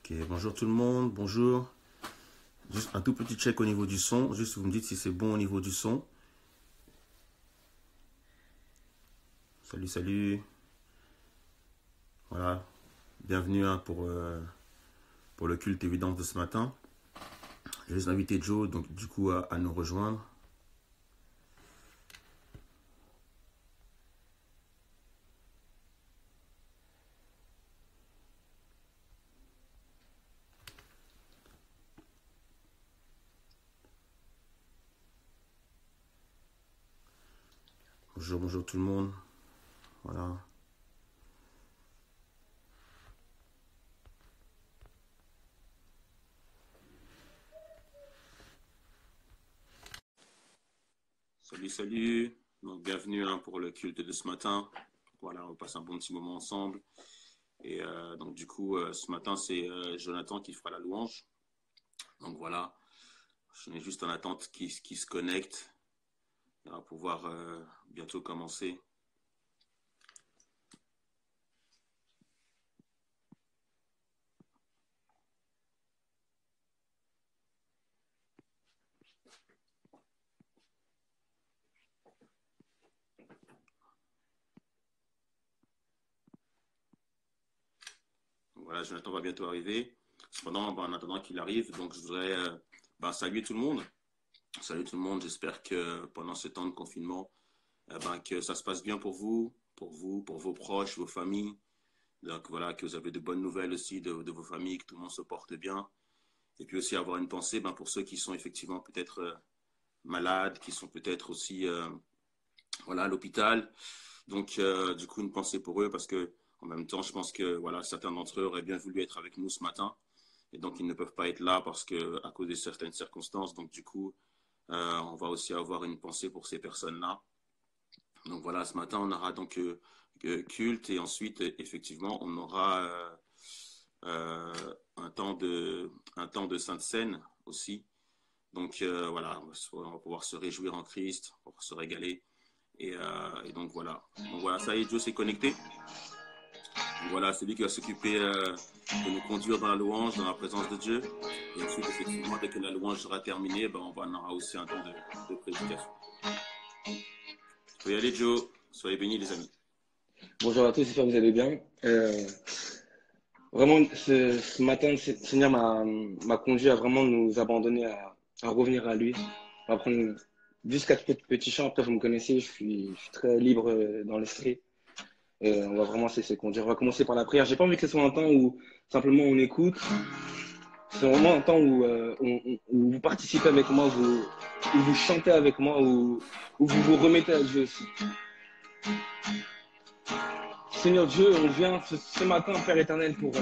Ok, bonjour tout le monde, bonjour. Juste un tout petit check au niveau du son. Juste vous me dites si c'est bon au niveau du son. Salut, salut. Voilà. Bienvenue pour le culte évidence de ce matin. Je vais inviter Joe donc, du coup à nous rejoindre. Bonjour, bonjour tout le monde. Voilà. Salut, salut. Donc bienvenue pour le culte de ce matin. Voilà, on passe un bon petit moment ensemble. Et donc du coup, ce matin, c'est Jonathan qui fera la louange. Donc voilà, je suis juste en attente qui se connecte. On va pouvoir bientôt commencer. Voilà, Jonathan va bientôt arriver. Cependant, en attendant qu'il arrive, donc je voudrais saluer tout le monde. Salut tout le monde, j'espère que pendant ce temps de confinement, que ça se passe bien pour vous, pour vos proches, vos familles. Donc voilà, que vous avez de bonnes nouvelles aussi de vos familles, que tout le monde se porte bien. Et puis aussi avoir une pensée pour ceux qui sont effectivement peut-être malades, qui sont peut-être aussi voilà, à l'hôpital. Donc du coup, une pensée pour eux parce que en même temps, je pense que voilà, certains d'entre eux auraient bien voulu être avec nous ce matin. Et donc, ils ne peuvent pas être là parce que, à cause de certaines circonstances. Donc, du coup, on va aussi avoir une pensée pour ces personnes-là. Donc, voilà, ce matin, on aura donc culte et ensuite, effectivement, on aura un temps de Sainte Seine aussi. Donc, voilà, on va pouvoir se réjouir en Christ, on va pouvoir se régaler. Et donc, voilà. Donc, voilà, ça y est, Joe s'est connecté. Donc, voilà, c'est lui qui va s'occuper de nous conduire dans la louange, dans la présence de Dieu. Et ensuite, effectivement, dès que la louange sera terminée, on aura aussi un temps de prédication. Vous pouvez y aller, Joe. Soyez bénis, les amis. Bonjour à tous, j'espère que vous allez bien. Vraiment, ce matin, le Seigneur m'a conduit à vraiment nous abandonner, à revenir à lui. On va prendre juste quatre petits chants, après vous me connaissez, je suis très libre dans l'esprit. Et on va vraiment se laisser conduire. On va commencer par la prière. J'ai pas envie que ce soit un temps où simplement on écoute. C'est vraiment un temps où vous participez avec moi, où vous chantez avec moi, où vous vous remettez à Dieu aussi. Seigneur Dieu, on vient ce matin, Père éternel, pour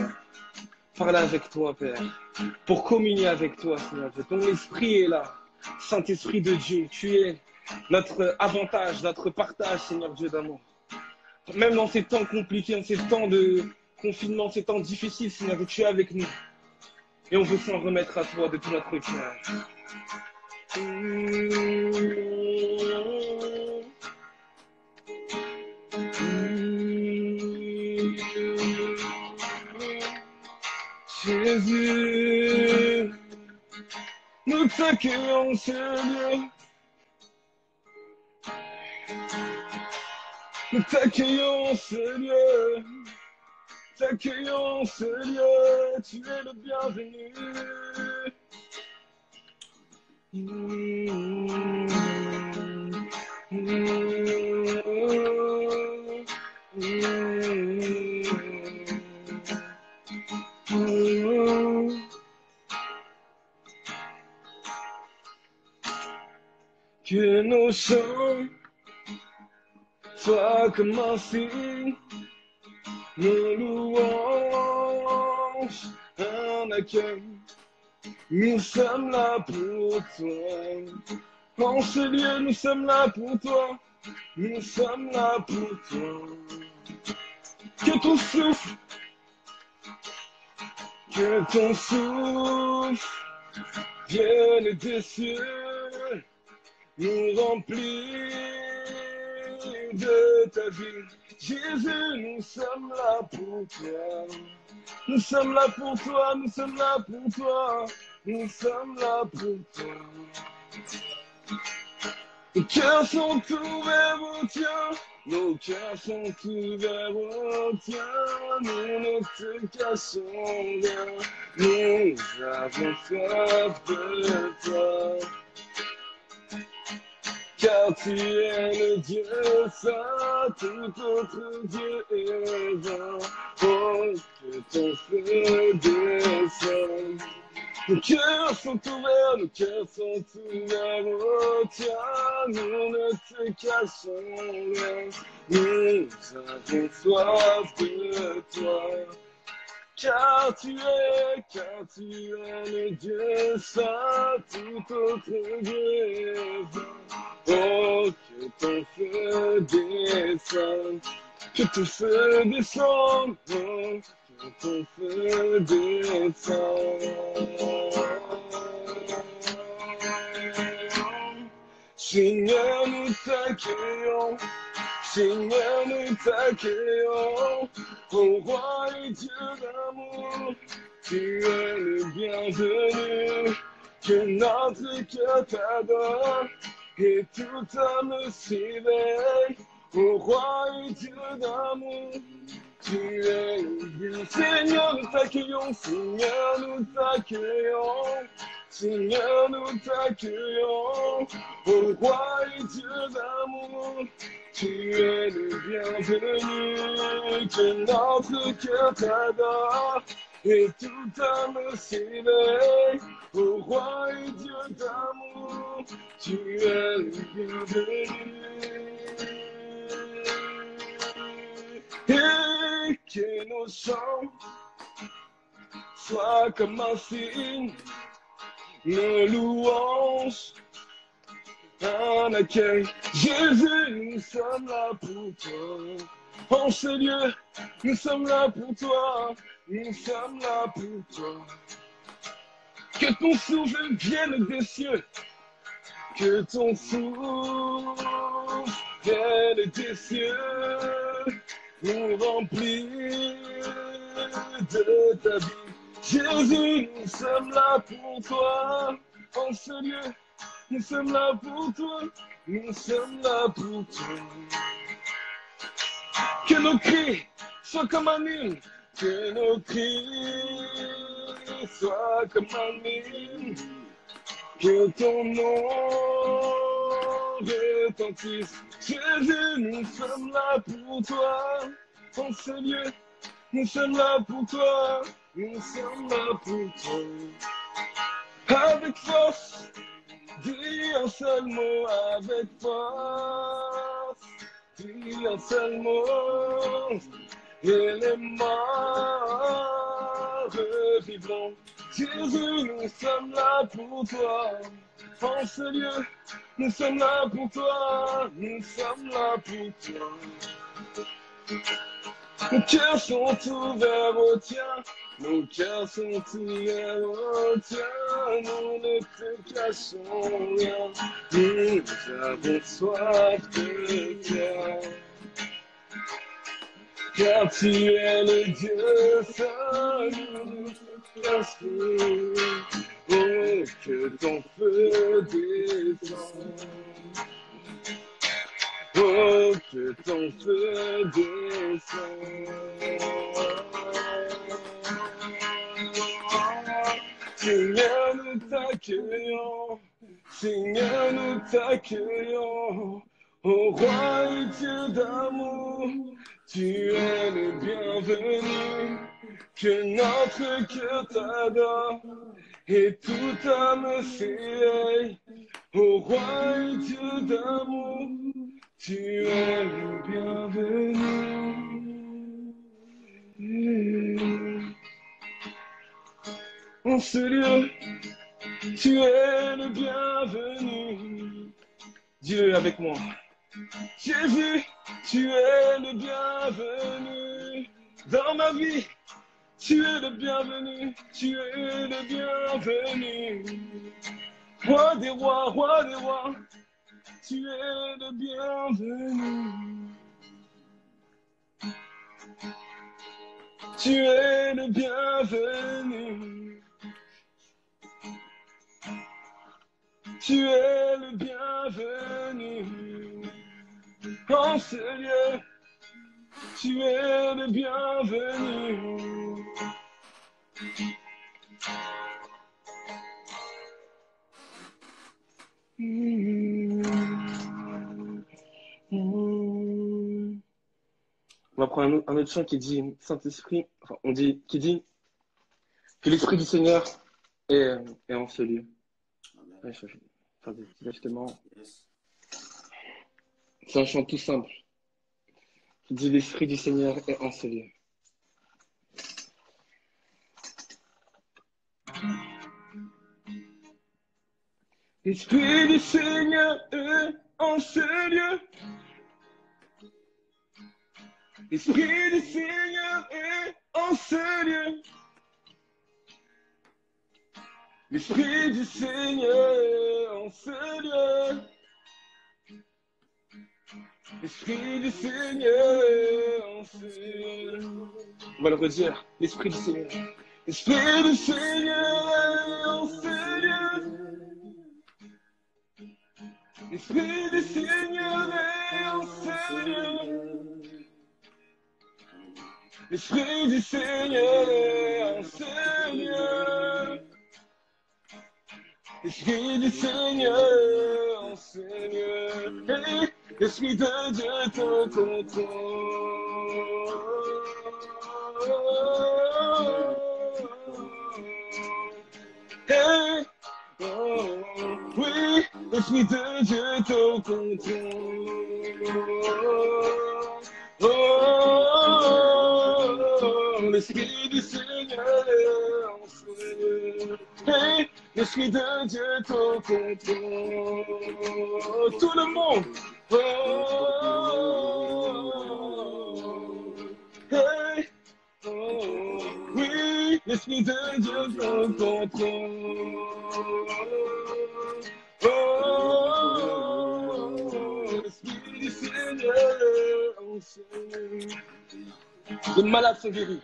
parler avec toi, Père, pour communier avec toi, Seigneur Dieu. Ton esprit est là, Saint-Esprit de Dieu, tu es notre avantage, notre partage, Seigneur Dieu d'amour. Même dans ces temps compliqués, dans ces temps de confinement, ces temps difficiles, Seigneur Dieu, tu es avec nous. Et on veut s'en remettre à toi de tout notre cœur. Jésus, nous t'accueillons ce lieu. Nous t'accueillons ce lieu. T'accueillons ce lieu. Tu es le bienvenu. Que nos chants soient comme un signe, nos louanges, un accueil. Nous sommes là pour toi. En ce lieu, nous sommes là pour toi. Nous sommes là pour toi. Que ton souffle vienne des cieux, nous remplir de ta vie. Jésus, nous sommes là pour toi. Nous sommes là pour toi, nous sommes là pour toi. Nous sommes là pour toi. Nos cœurs sont ouverts au tien. Nos cœurs sont ouverts au tien. Nous ne te cachons rien. Nous avons soif de toi. Car tu es le Dieu saint, tout autre Dieu est vain. Oh, que ton feu descende. Nos cœurs sont ouverts, nos cœurs sont ouverts au tien. Nous ne te cachons rien. Nous avons soif de toi. Car tu es le Dieu saint, tout autre Dieu est vain. Oh, que ton feu descende, que ton feu descende, oh, que ton feu descende. Seigneur, nous t'accueillons. Seigneur, nous t'accueillons, ô roi et Dieu d'amour, tu es le bienvenu, que notre cœur t'adore, et toute âme s'éveille, ô roi et Dieu d'amour, tu es le bienvenu. Seigneur, nous t'accueillons, Seigneur, nous t'accueillons. Seigneur, nous t'accueillons, ô roi et Dieu d'amour, tu es le bienvenu, que notre cœur t'adore, et toute âme s'éveille, ô roi et Dieu d'amour, tu es le bienvenu. Et que nos chants soient comme un signe, nos louanges, un accueil. Jésus, nous sommes là pour toi. En ce lieu, nous sommes là pour toi. Nous sommes là pour toi. Que ton souffle vienne des cieux. Que ton souffle vienne des cieux. Nous remplir de ta vie. Jésus, nous sommes là pour toi, en ce lieu, nous sommes là pour toi, nous sommes là pour toi. Que nos cris soient comme un hymne, que nos cris soient comme un hymne, que ton nom retentisse. Jésus, nous sommes là pour toi, en ce lieu, nous sommes là pour toi. Nous sommes là pour toi. Avec force, dis un seul mot. Avec force, dis un seul mot. Et les morts revivront. Jésus, nous sommes là pour toi. En ce lieu, nous sommes là pour toi. Nous sommes là pour toi. Nos cœurs sont ouverts au tien, nos cœurs sont ouverts au tien, nous ne te cachons rien, nous avons soif de toi. Car tu es le Dieu saint, nous ne te cachons rien, oh, que ton feu descende. Oh, que ton feu descende. Seigneur, nous t'accueillons. Seigneur, nous t'accueillons. Ô roi et Dieu d'amour, tu es le bienvenu. Que notre cœur t'adore et toute âme s'éveille. Ô roi et Dieu d'amour, tu es le bienvenu. En ce lieu, tu es le bienvenu. Dis-le avec moi. Jésus, tu es le bienvenu. Dans ma vie, tu es le bienvenu. Tu es le bienvenu. Roi des rois, tu es le bienvenu. Tu es le bienvenu. Tu es le bienvenu. En ce lieu, tu es le bienvenu. On va prendre un autre chant qui dit Saint-Esprit, enfin, qui dit que l'Esprit du Seigneur est en ce lieu. Ouais, je vais faire des petits ajustements. C'est un chant tout simple qui dit l'Esprit du Seigneur est en ce lieu. L'Esprit du Seigneur est en ce lieu. L'Esprit du Seigneur est en ce lieu. L'Esprit du Seigneur est en ce lieu. L'Esprit du Seigneur est en ce lieu. On va le redire. L'Esprit du Seigneur. L'Esprit du Seigneur est en ce lieu. L'Esprit du Seigneur est en ce lieu. L'Esprit du Seigneur est en ce lieu. L'Esprit du Seigneur est en ce lieu. Hey, l'Esprit de Dieu te contrôle. Hey, oh, oui, l'Esprit de Dieu te contrôle. Oh, l'Esprit du Seigneur est en ce lieu. Hey, l'Esprit de Dieu te contrôle. Tout le monde. Oh, hey, oh, oui, l'Esprit de Dieu te contrôle. Oh, l'Esprit du Seigneur est en ce lieu. Les malades sont guéris.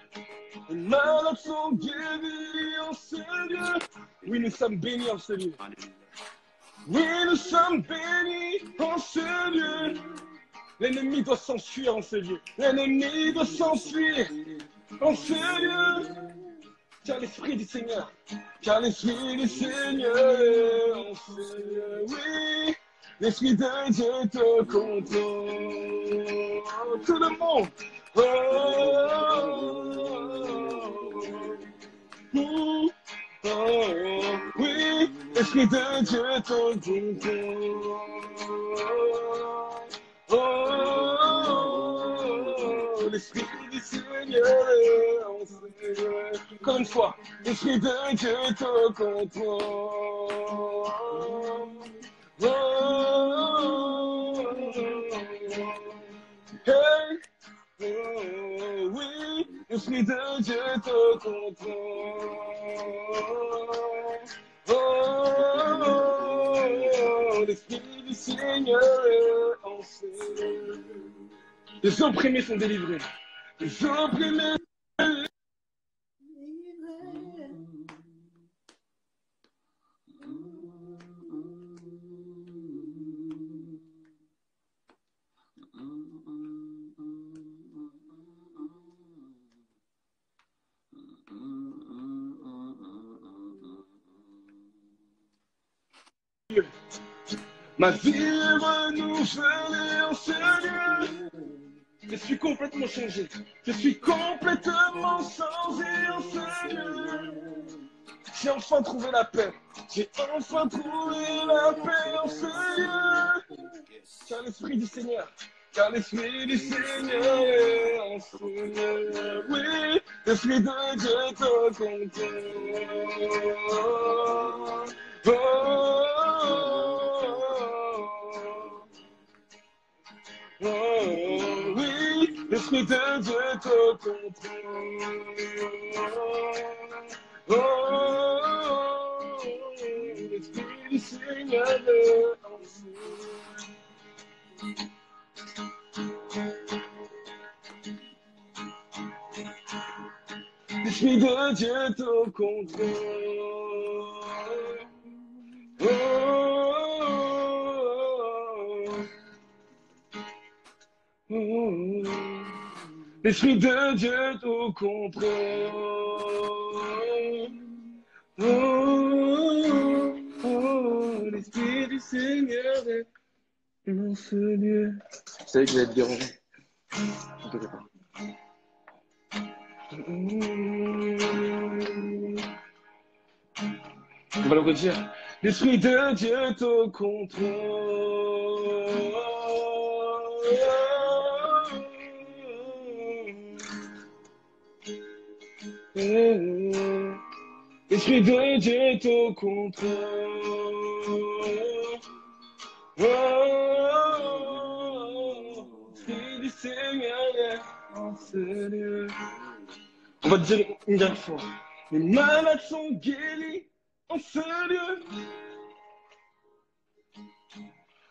Les malades sont guéris en ce lieu. Oui, nous sommes bénis en ce lieu. Oui, nous sommes bénis en ce lieu. L'ennemi doit s'enfuir en ce lieu. L'ennemi doit s'enfuir en ce lieu. Car l'Esprit du Seigneur. Car l'Esprit du Seigneur est en ce lieu. Oui, l'Esprit de Dieu te contrôle. Tout le monde. Oh, oh, oh, oui, l'Esprit de Dieu te contrôle. Oh, l'Esprit du Seigneur est en ce lieu. Encore une fois, l'Esprit de Dieu te contrôle. Oh, hey. Oh, oui, l'Esprit de Dieu te contrôle. Oh, l'Esprit du Seigneur est en ce lieu. Les opprimés sont délivrés. Les opprimés sont délivrés. Ma vie est renouvelée en ce lieu. Je suis complètement changé. Je suis complètement changé en ce lieu. J'ai enfin trouvé la paix. J'ai enfin trouvé la paix en ce lieu. Car l'Esprit du Seigneur. Car l'Esprit du Seigneur est en ce lieu. Oui, l'Esprit de Dieu te contrôle. Oh, oh, oui, l'Esprit de Dieu te contrôle. Oh, l'Esprit du Seigneur est en ce lieu. L'Esprit de Dieu te contrôle. Oh, oh, oh. L'Esprit de Dieu te contrôle. Oh, oh, oh. L'Esprit du Seigneur est dans ce lieu. Je savais que j'allais être dérangé. Ne t'inquiète pas. On va le redire. L'Esprit de Dieu te contrôle. L'Esprit de Dieu te contrôle. L'Esprit du Seigneur est en ce lieu. On va dire une dernière fois. Les malades sont guéris en ce lieu.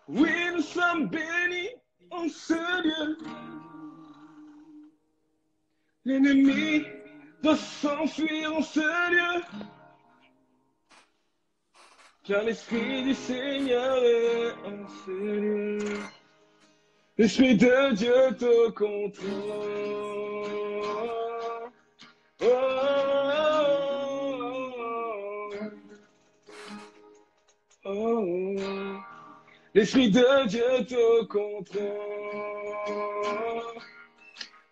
Oui, nous sommes bénis en ce lieu. L'ennemi doit s'enfuir en ce lieu. Car l'Esprit du Seigneur est en ce lieu. L'Esprit de Dieu te contrôle. Oh, oh, oh. L'Esprit de Dieu te contrôle.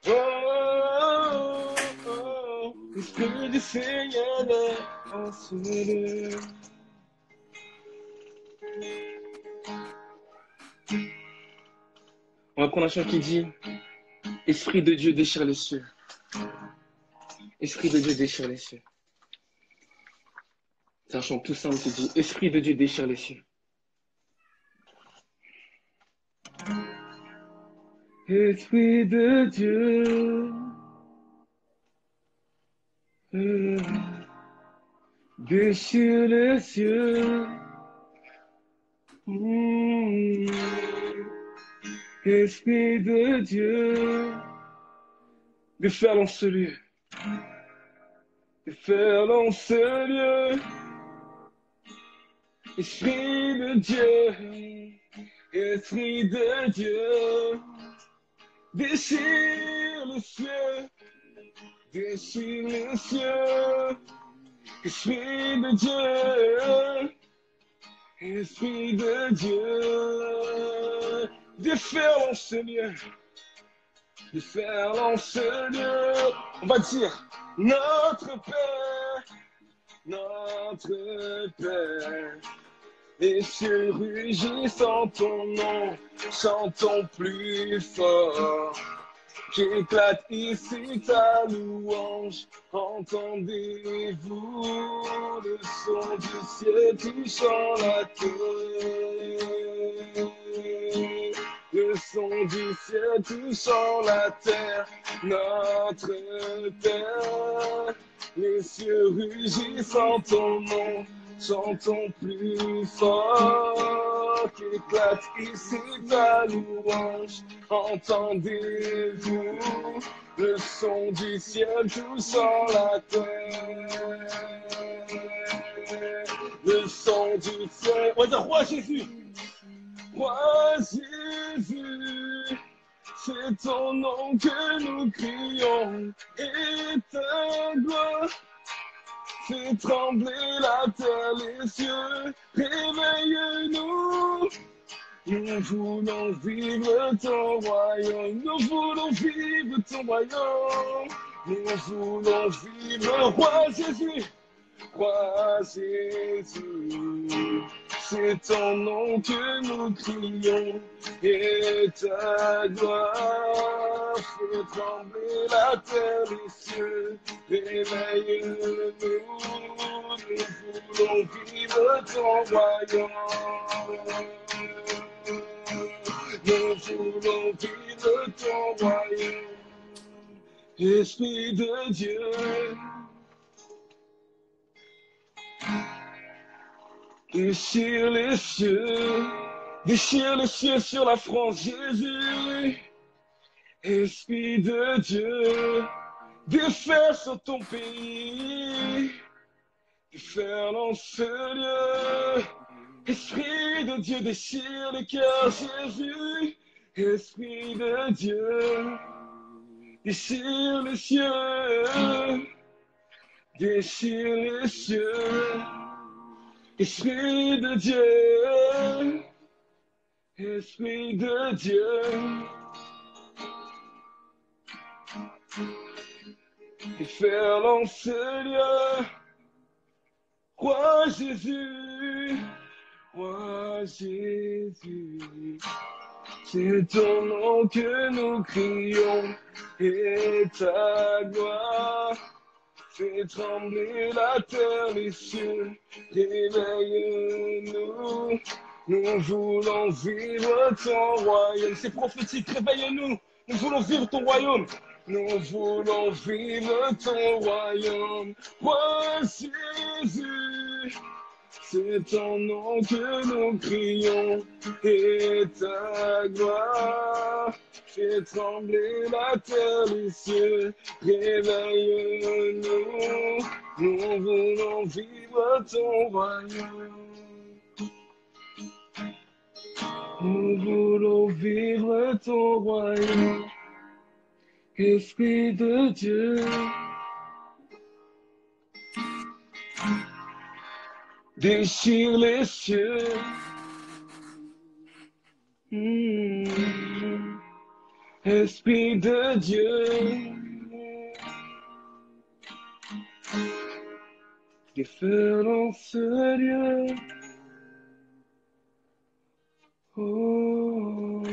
Oh, oh, oh. L'Esprit du Seigneur est en ce lieu. On va prendre un chant qui dit Esprit de Dieu déchire les cieux. Esprit de Dieu déchire les cieux. C'est un chant tout simple qui dit Esprit de Dieu déchire les cieux. Esprit de Dieu déchire les cieux. Esprit de Dieu, déferle en ce lieu. Déferle en ce lieu. Esprit de Dieu, Esprit de Dieu, déchire les cieux, déchire les cieux. Esprit de Dieu, Esprit de Dieu, déferle en ce lieu, déferle en ce lieu. On va dire notre Père, notre Père. Les cieux rugissent en ton nom, chantons plus fort. Qu'éclate ici ta louange, entendez-vous le son du ciel touchant la terre. Le son du ciel touchant la terre, notre Père. Les cieux rugissent en ton nom, chantons plus fort. Qu'éclate ici ta louange, entendez-vous le son du ciel touchant la terre. Le son du ciel. On va dire Roi Jésus. Roi Jésus, c'est ton nom que nous crions, et ta gloire fait trembler la terre, les cieux, réveille-nous. Nous voulons vivre ton royaume, nous voulons vivre ton royaume, nous voulons vivre, Roi Jésus, Roi Jésus. C'est ton nom que nous crions, et ta gloire fait trembler la terre, les cieux, réveille-nous, nous voulons vivre ton royaume, nous voulons vivre ton royaume, Esprit de Dieu. Déchire les cieux sur la France, Jésus. Esprit de Dieu, défaire sur ton pays, défaire dans ce lieu. Esprit de Dieu, déchire les cœurs, Jésus. Esprit de Dieu, déchire les cieux, déchire les cieux. Esprit de Dieu, Esprit de Dieu. Et faire dans ce lieu, Roi Jésus, Roi Jésus. C'est ton nom que nous crions et ta gloire fait trembler la terre, les cieux. Réveille-nous, nous voulons vivre ton royaume. C'est prophétique, réveille-nous, nous voulons vivre ton royaume. Nous voulons vivre ton royaume, Roi Jésus. C'est ton nom que nous crions et ta gloire fait trembler la terre, les cieux. Réveille-nous, nous voulons vivre ton royaume. Nous voulons vivre ton royaume. Esprit de Dieu, déchire les cieux. Esprit de Dieu, défaire dans ce lieu. Oh.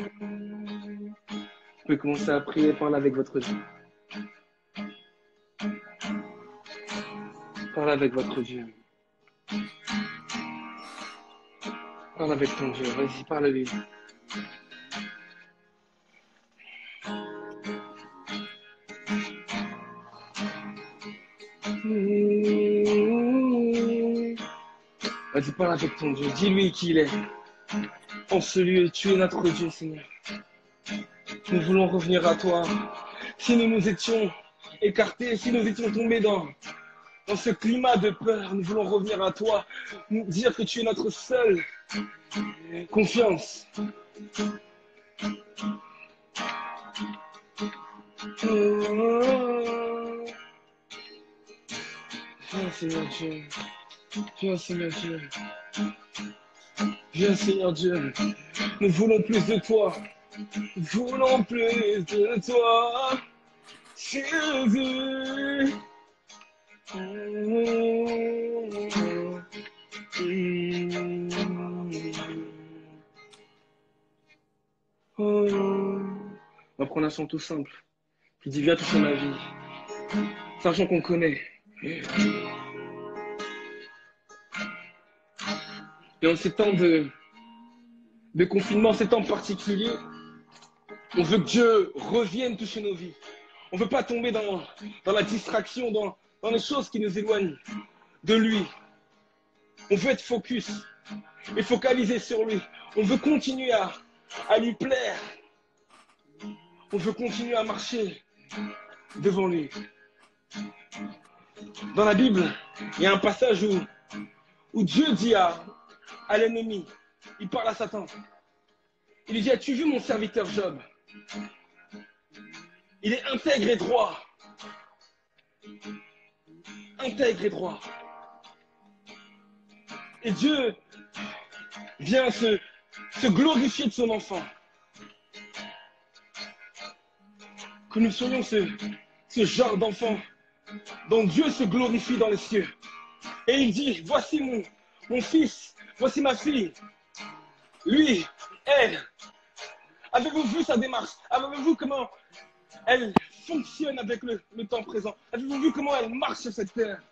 Vous pouvez commencer à prier, parler avec votre Dieu. Parle avec votre Dieu. Parle avec ton Dieu. Vas-y, parle-lui. Vas-y, parle avec ton Dieu. Dis-lui qui il est. En ce lieu, tu es notre Dieu, Seigneur. Nous voulons revenir à toi. Si nous nous étions écartés, si nous étions tombés dans ce climat de peur, nous voulons revenir à toi, nous dire que tu es notre seule confiance. Viens, Seigneur Dieu. Viens, Seigneur Dieu. Viens, Seigneur Dieu. Nous voulons plus de toi. Nous voulons plus de toi, Jésus. On va prendre un chant tout simple qui dit viens toucher ma vie. C'est un chant qu'on connaît. Et en ces temps de confinement, ces temps particuliers, on veut que Dieu revienne toucher nos vies. On ne veut pas tomber dans la distraction, dans les choses qui nous éloignent de lui. On veut être focus et focalisé sur lui. On veut continuer à lui plaire. On veut continuer à marcher devant lui. Dans la Bible, il y a un passage où Dieu dit à l'ennemi, il parle à Satan. Il lui dit, as-tu vu mon serviteur Job? Il est intègre et droit. Intègre et droit. Et Dieu vient se glorifier de son enfant. Que nous soyons ce genre d'enfant dont Dieu se glorifie dans les cieux. Et il dit, voici mon fils, voici ma fille. Lui, elle. Avez-vous vu sa démarche? Avez-vous vu comment elle fonctionne avec le temps présent? Avez-vous vu comment elle marche sur cette terre?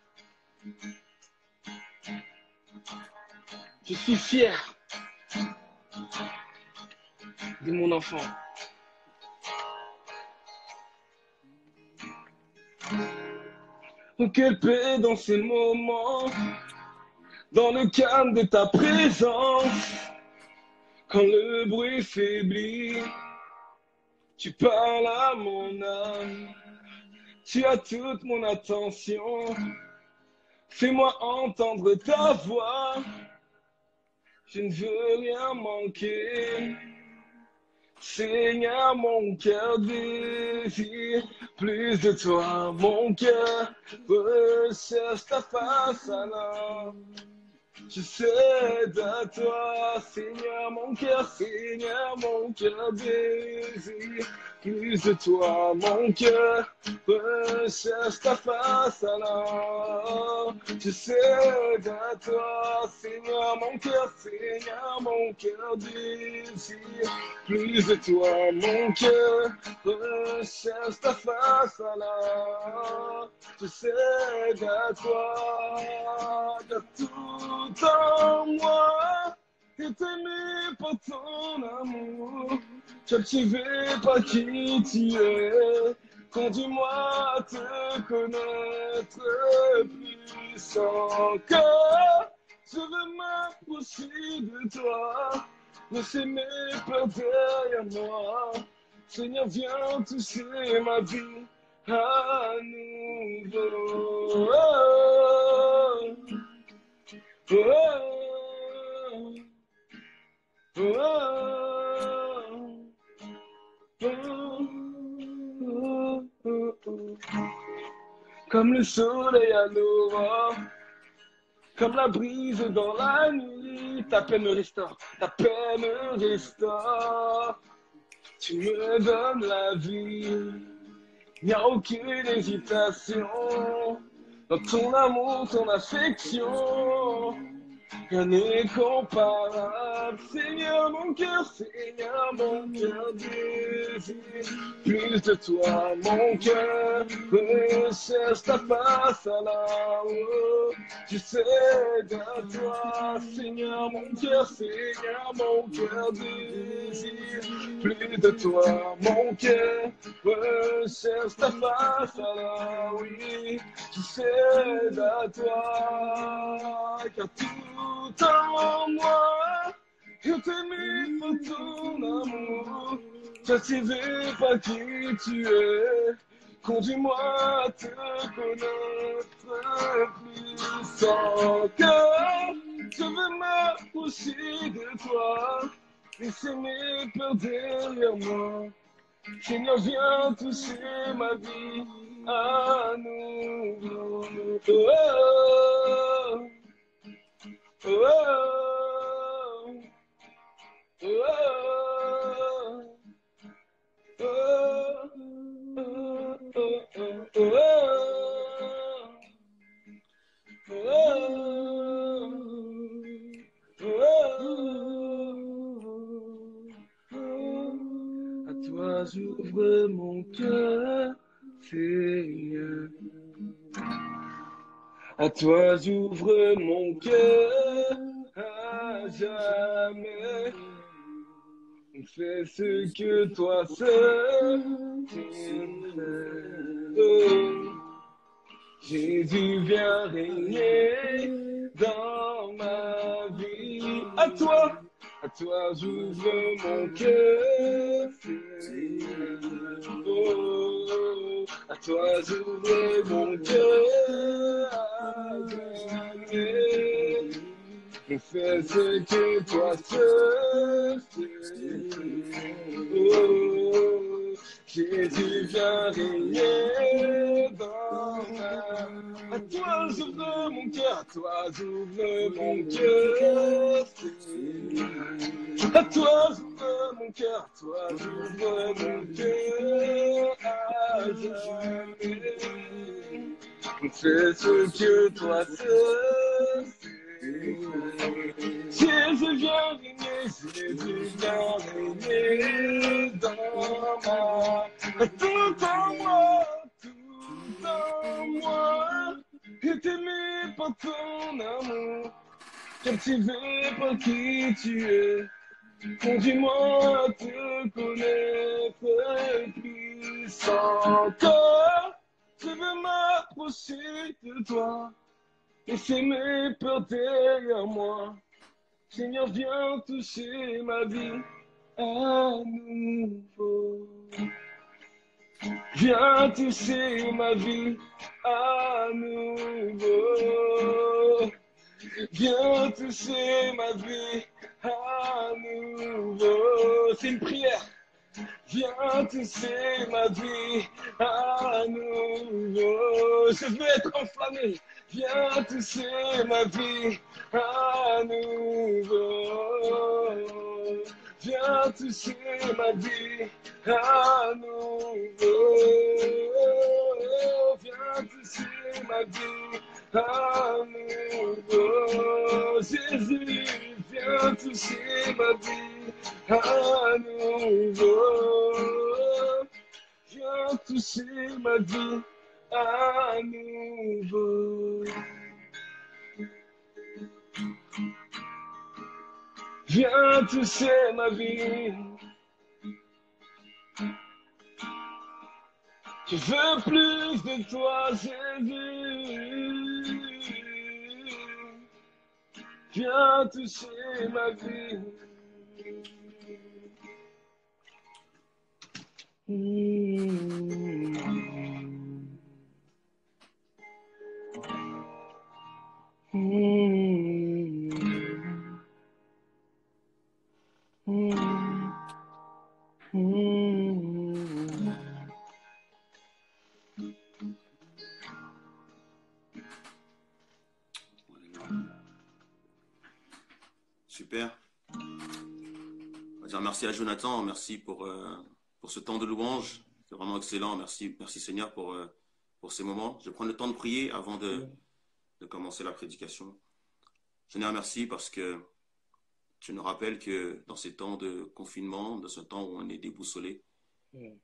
Je suis fier de mon enfant. Oh, quelle paix dans ces moments, dans le calme de ta présence. Quand le bruit faiblit, tu parles à mon âme. Tu as toute mon attention. Fais-moi entendre ta voix. Je ne veux rien manquer. Seigneur, mon cœur désire plus de toi. Mon cœur recherche ta face alors. Je cède à toi, Seigneur, mon cœur désire plus de toi, mon cœur recherche ta face alors. Je cède à toi, Seigneur, mon cœur désire plus de toi, mon cœur recherche ta face alors. Je cède à toi, car tout en moi est aimé par ton amour, captivé par qui tu es. Conduis-moi à te connaître plus encore. Je veux m'approcher de toi, laisser mes peurs derrière moi. Seigneur, viens toucher ma vie à nouveau. Comme le soleil à l'aurore, comme la brise dans la nuit, ta paix me restaure, ta paix me restaure. Tu me donnes la vie, il n'y a aucune hésitation dans ton amour, ton affection. Rien n'est comparable, Seigneur, mon cœur désire plus de toi, mon cœur recherche ta face à là-haut. Je cède à toi, Seigneur, mon cœur désire plus de toi, mon cœur recherche ta face à là, oui, je cède à toi, car tout en moi est aimé par ton amour, captivé par qui tu es. Conduis-moi à te connaître plus encore. Je veux m'approcher de toi, laisser mes peurs derrière moi. Seigneur, viens toucher ma vie à nouveau. Oh, oh, oh, à toi j'ouvre mon cœur, Seigneur. À toi j'ouvre mon cœur à jamais. Fais ce que toi seul tu fais. Oh, Jésus vient régner dans ma vie. À toi j'ouvre mon cœur. Oh, à toi j'ouvre mon cœur à jamais. Fais ce que toi seul sais. Oh, Jésus vient régner dans ma. À toi j'ouvre mon cœur, à toi j'ouvre mon cœur. À toi j'ouvre mon cœur, à toi j'ouvre mon cœur à jamais. Fais ce que toi seul sais. Jésus vient régner dans ma. Tout en moi est aimé par ton amour, captivé par qui tu es. Conduis-moi à te connaître plus encore. Je veux m'approcher de toi, laisser mes peurs derrière moi. Seigneur, viens toucher ma vie à nouveau. Viens toucher ma vie à nouveau. Viens toucher ma vie à nouveau. C'est une prière. Viens toucher ma vie à nouveau. Je veux être enflammé. Viens toucher ma vie à nouveau. Viens toucher ma vie à nouveau. Viens toucher ma vie à nouveau. Jésus, viens toucher ma vie à nouveau. Viens toucher ma vie à nouveau. Viens toucher ma vie. Je veux plus de toi, Jésus. Viens toucher ma vie. Super. On va dire merci à Jonathan, merci pour ce temps de louange. C'est vraiment excellent. Merci, merci Seigneur pour ces moments. Je vais prendre le temps de prier avant de commencer la prédication. Seigneur, merci parce que tu nous rappelles que dans ces temps de confinement, dans ce temps où on est déboussolé,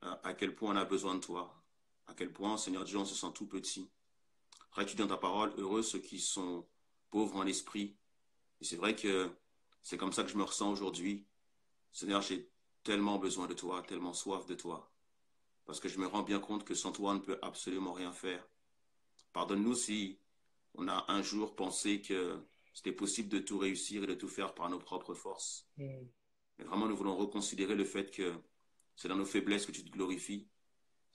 à quel point on a besoin de toi, à quel point, Seigneur Dieu, on se sent tout petit. Frère, tu dis dans ta parole, heureux ceux qui sont pauvres en esprit. Et c'est vrai que c'est comme ça que je me ressens aujourd'hui. Seigneur, j'ai tellement besoin de toi, tellement soif de toi, parce que je me rends bien compte que sans toi, on ne peut absolument rien faire. Pardonne-nous si on a un jour pensé que c'était possible de tout réussir et de tout faire par nos propres forces. Mais vraiment, nous voulons reconsidérer le fait que c'est dans nos faiblesses que tu te glorifies,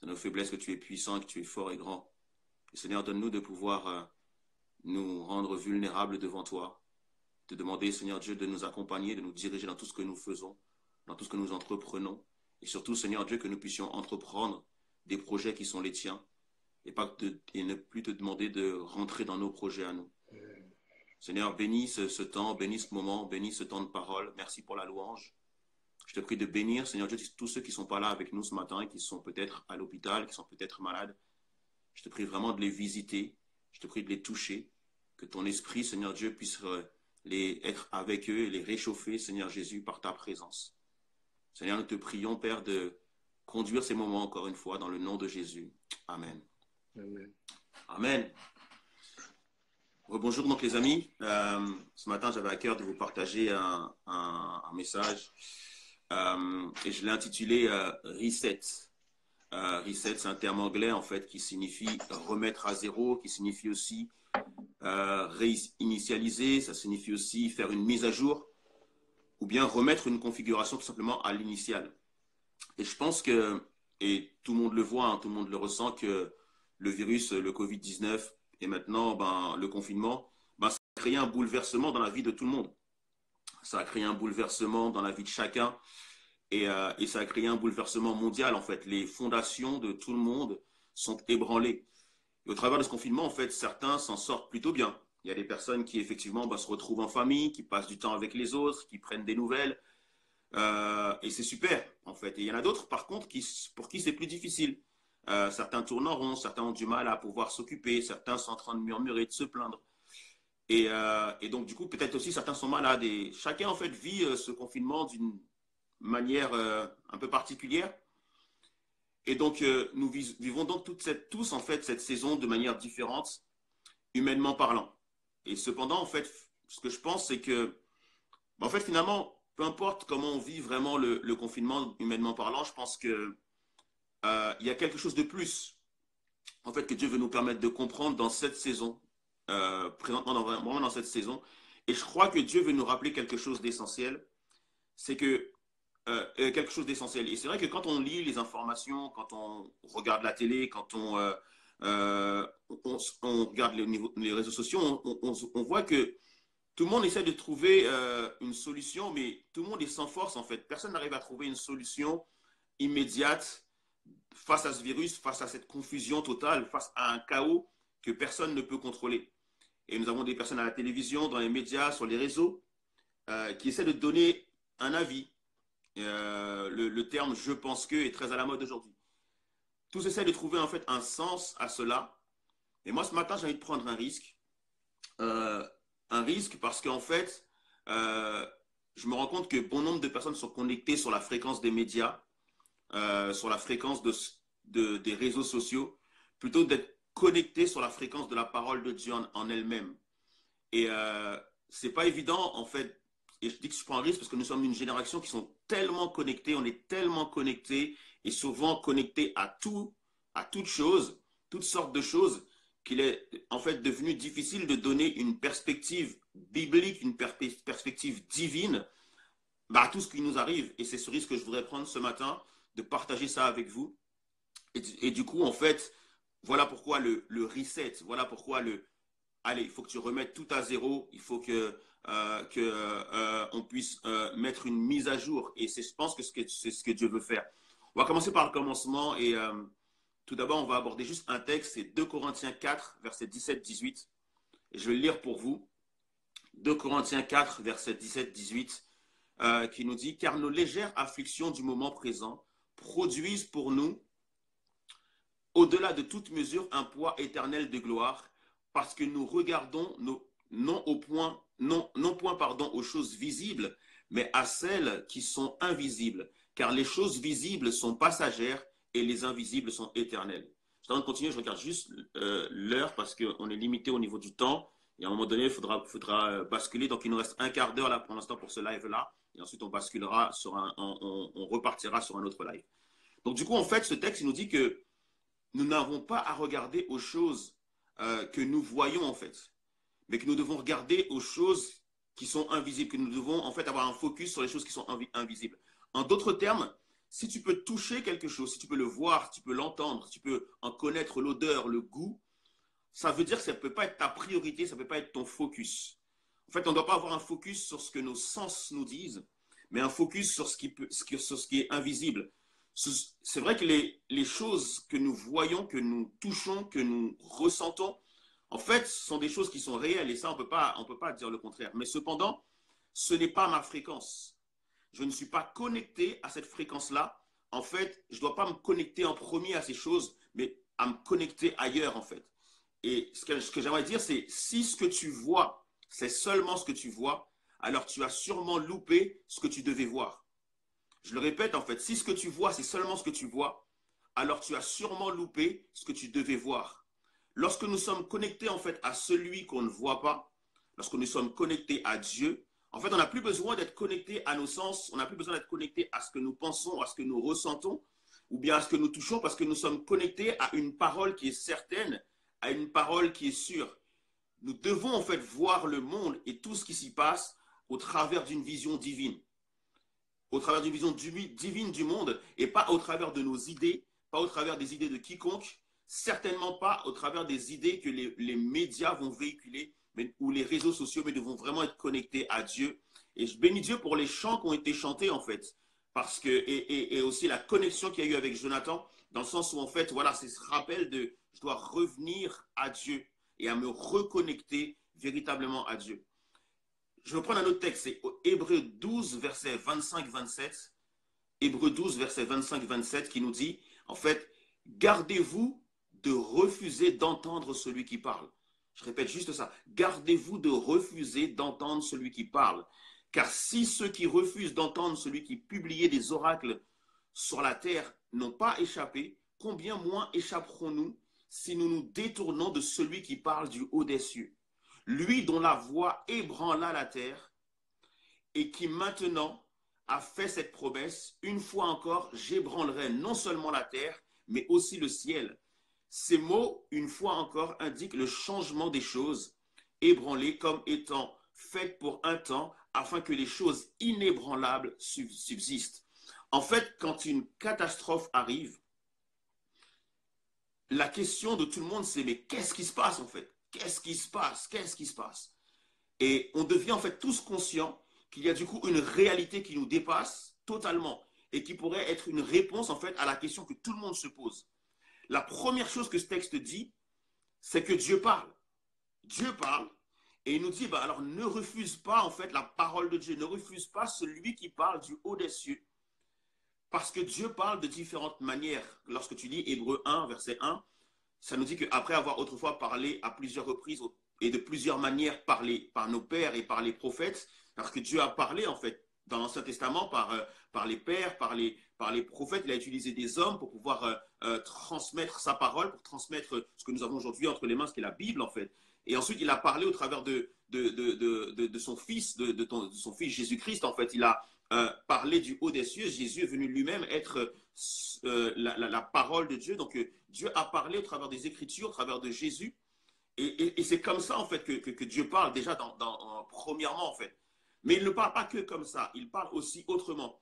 c'est dans nos faiblesses que tu es puissant, que tu es fort et grand. Et Seigneur, donne-nous de pouvoir nous rendre vulnérables devant toi, te demander, Seigneur Dieu, de nous accompagner, de nous diriger dans tout ce que nous faisons, dans tout ce que nous entreprenons. Et surtout, Seigneur Dieu, que nous puissions entreprendre des projets qui sont les tiens et ne plus te demander de rentrer dans nos projets à nous. Seigneur, bénis ce temps, bénis ce moment, bénis ce temps de parole. Merci pour la louange. Je te prie de bénir, Seigneur Dieu, tous ceux qui ne sont pas là avec nous ce matin, qui sont peut-être à l'hôpital, qui sont peut-être malades. Je te prie vraiment de les visiter. Je te prie de les toucher. Que ton esprit, Seigneur Dieu, puisse être avec eux et les réchauffer, Seigneur Jésus, par ta présence. Seigneur, nous te prions, Père, de conduire ces moments encore une fois dans le nom de Jésus. Amen. Amen. Amen. Bonjour donc les amis. Ce matin, j'avais à cœur de vous partager un message et je l'ai intitulé Reset. Reset, c'est un terme anglais en fait qui signifie remettre à zéro, qui signifie aussi réinitialiser, ça signifie aussi faire une mise à jour ou bien remettre une configuration tout simplement à l'initiale. Et je pense que, et tout le monde le voit, hein, tout le monde le ressent, que le virus, le Covid-19 et maintenant le confinement, ça a créé un bouleversement dans la vie de tout le monde. Ça a créé un bouleversement dans la vie de chacun et ça a créé un bouleversement mondial en fait. Les fondations de tout le monde sont ébranlées. Et au travers de ce confinement, en fait, certains s'en sortent plutôt bien. Il y a des personnes qui, effectivement, se retrouvent en famille, qui passent du temps avec les autres, qui prennent des nouvelles. Et c'est super, en fait. Et il y en a d'autres, par contre, pour qui c'est plus difficile. Certains tournent en rond, certains ont du mal à pouvoir s'occuper, certains sont en train de murmurer, de se plaindre. Et donc, du coup, peut-être aussi, certains sont malades. Et chacun, en fait, vit ce confinement d'une manière un peu particulière. Et donc, nous vivons donc tous, en fait, cette saison de manière différente, humainement parlant. Et cependant, en fait, ce que je pense, c'est que, en fait, finalement, peu importe comment on vit vraiment le confinement, humainement parlant, je pense que il y a quelque chose de plus, en fait, que Dieu veut nous permettre de comprendre dans cette saison, présentement, vraiment dans cette saison. Et je crois que Dieu veut nous rappeler quelque chose d'essentiel, c'est que quelque chose d'essentiel. Et c'est vrai que quand on lit les informations, quand on regarde la télé, quand on regarde les réseaux sociaux, on voit que tout le monde essaie de trouver une solution, mais tout le monde est sans force en fait. Personne n'arrive à trouver une solution immédiate face à ce virus, face à cette confusion totale, face à un chaos que personne ne peut contrôler. Et nous avons des personnes à la télévision, dans les médias, sur les réseaux, qui essaient de donner un avis. Le terme je pense que est très à la mode aujourd'hui. Tous essaient de trouver en fait un sens à cela. Et moi ce matin j'ai envie de prendre euh, un risque parce qu'en fait euh, je me rends compte que bon nombre de personnes sont connectées sur la fréquence des médias, sur la fréquence des réseaux sociaux, plutôt d'être connectées sur la fréquence de la parole de Dieu en elle-même. Et c'est pas évident, en fait. Et je dis que je prends un risque parce que nous sommes une génération qui sont tellement connectés, on est tellement connectés et souvent connectés à tout, à toutes choses, toutes sortes de choses, qu'il est en fait devenu difficile de donner une perspective biblique, une perspective divine à tout ce qui nous arrive. Et c'est ce risque que je voudrais prendre ce matin, de partager ça avec vous. Et du coup, en fait, voilà pourquoi le reset, voilà pourquoi allez, il faut que tu remettes tout à zéro, il faut que on puisse mettre une mise à jour. Et je pense que c'est ce que Dieu veut faire. On va commencer par le commencement et tout d'abord, on va aborder juste un texte, c'est 2 Corinthiens 4, versets 17-18. Et je vais le lire pour vous. 2 Corinthiens 4, versets 17-18, qui nous dit « Car nos légères afflictions du moment présent produisent pour nous au-delà de toute mesure un poids éternel de gloire, parce que nous regardons non point pardon, aux choses visibles, mais à celles qui sont invisibles, car les choses visibles sont passagères et les invisibles sont éternelles. Je vais continuer, je regarde juste l'heure parce qu'on est limité au niveau du temps. Et à un moment donné, il faudra basculer. Donc, il nous reste un quart d'heure là pour l'instant pour ce live-là. Et ensuite, on basculera on repartira sur un autre live. Donc, du coup, en fait, ce texte, il nous dit que nous n'avons pas à regarder aux choses que nous voyons en fait, mais que nous devons regarder aux choses qui sont invisibles, que nous devons en fait avoir un focus sur les choses qui sont invisibles. En d'autres termes, si tu peux toucher quelque chose, si tu peux le voir, si tu peux l'entendre, si tu peux en connaître l'odeur, le goût, ça veut dire que ça ne peut pas être ta priorité, ça ne peut pas être ton focus. En fait, on ne doit pas avoir un focus sur ce que nos sens nous disent, mais un focus sur ce qui est invisible. C'est vrai que les choses que nous voyons, que nous touchons, que nous ressentons, en fait, ce sont des choses qui sont réelles et ça, on peut pas dire le contraire. Mais cependant, ce n'est pas ma fréquence. Je ne suis pas connecté à cette fréquence-là. En fait, je ne dois pas me connecter en premier à ces choses, mais à me connecter ailleurs, en fait. Et ce que j'aimerais dire, c'est si ce que tu vois, c'est seulement ce que tu vois, alors tu as sûrement loupé ce que tu devais voir. Je le répète, en fait, si ce que tu vois, c'est seulement ce que tu vois, alors tu as sûrement loupé ce que tu devais voir. Lorsque nous sommes connectés, en fait, à celui qu'on ne voit pas, lorsque nous sommes connectés à Dieu, en fait, on n'a plus besoin d'être connecté à nos sens, on n'a plus besoin d'être connecté à ce que nous pensons, à ce que nous ressentons, ou bien à ce que nous touchons, parce que nous sommes connectés à une parole qui est certaine, à une parole qui est sûre. Nous devons, en fait, voir le monde et tout ce qui s'y passe au travers d'une vision divine, au travers d'une vision divine du monde et pas au travers de nos idées, pas au travers des idées de quiconque, certainement pas au travers des idées que les médias vont véhiculer ou les réseaux sociaux, mais devons vraiment être connectés à Dieu. Et je bénis Dieu pour les chants qui ont été chantés en fait, parce que et aussi la connexion qu'il y a eu avec Jonathan, dans le sens où en fait, voilà, c'est ce rappel de je dois revenir à Dieu et à me reconnecter véritablement à Dieu. Je vais prendre un autre texte, c'est Hébreux 12, verset 25-27. Hébreux 12, verset 25-27, qui nous dit, en fait, gardez-vous de refuser d'entendre celui qui parle. Je répète juste ça. Gardez-vous de refuser d'entendre celui qui parle. Car si ceux qui refusent d'entendre celui qui publiait des oracles sur la terre n'ont pas échappé, combien moins échapperons-nous si nous nous détournons de celui qui parle du haut des cieux? Lui dont la voix ébranla la terre et qui maintenant a fait cette promesse, une fois encore, j'ébranlerai non seulement la terre, mais aussi le ciel. Ces mots, une fois encore, indiquent le changement des choses, ébranlées comme étant faites pour un temps, afin que les choses inébranlables subsistent. En fait, quand une catastrophe arrive, la question de tout le monde, c'est mais qu'est-ce qui se passe en fait? Qu'est-ce qui se passe? Qu'est-ce qui se passe? Et on devient en fait tous conscients qu'il y a du coup une réalité qui nous dépasse totalement et qui pourrait être une réponse en fait à la question que tout le monde se pose. La première chose que ce texte dit, c'est que Dieu parle. Dieu parle et il nous dit, bah, alors ne refuse pas en fait la parole de Dieu, ne refuse pas celui qui parle du haut des cieux. Parce que Dieu parle de différentes manières. Lorsque tu lis Hébreux 1, verset 1, ça nous dit qu'après avoir autrefois parlé à plusieurs reprises et de plusieurs manières parlé par nos pères et par les prophètes, parce que Dieu a parlé en fait dans l'Ancien Testament par les pères, par les prophètes, il a utilisé des hommes pour pouvoir transmettre sa parole, pour transmettre ce que nous avons aujourd'hui entre les mains, ce qu'est la Bible en fait. Et ensuite, il a parlé au travers de son fils, de son fils Jésus-Christ en fait. Il a parlé du haut des cieux. Jésus est venu lui-même être la parole de Dieu. Donc, Dieu a parlé au travers des Écritures, au travers de Jésus. Et c'est comme ça, en fait, que Dieu parle déjà premièrement, en fait. Mais il ne parle pas que comme ça. Il parle aussi autrement.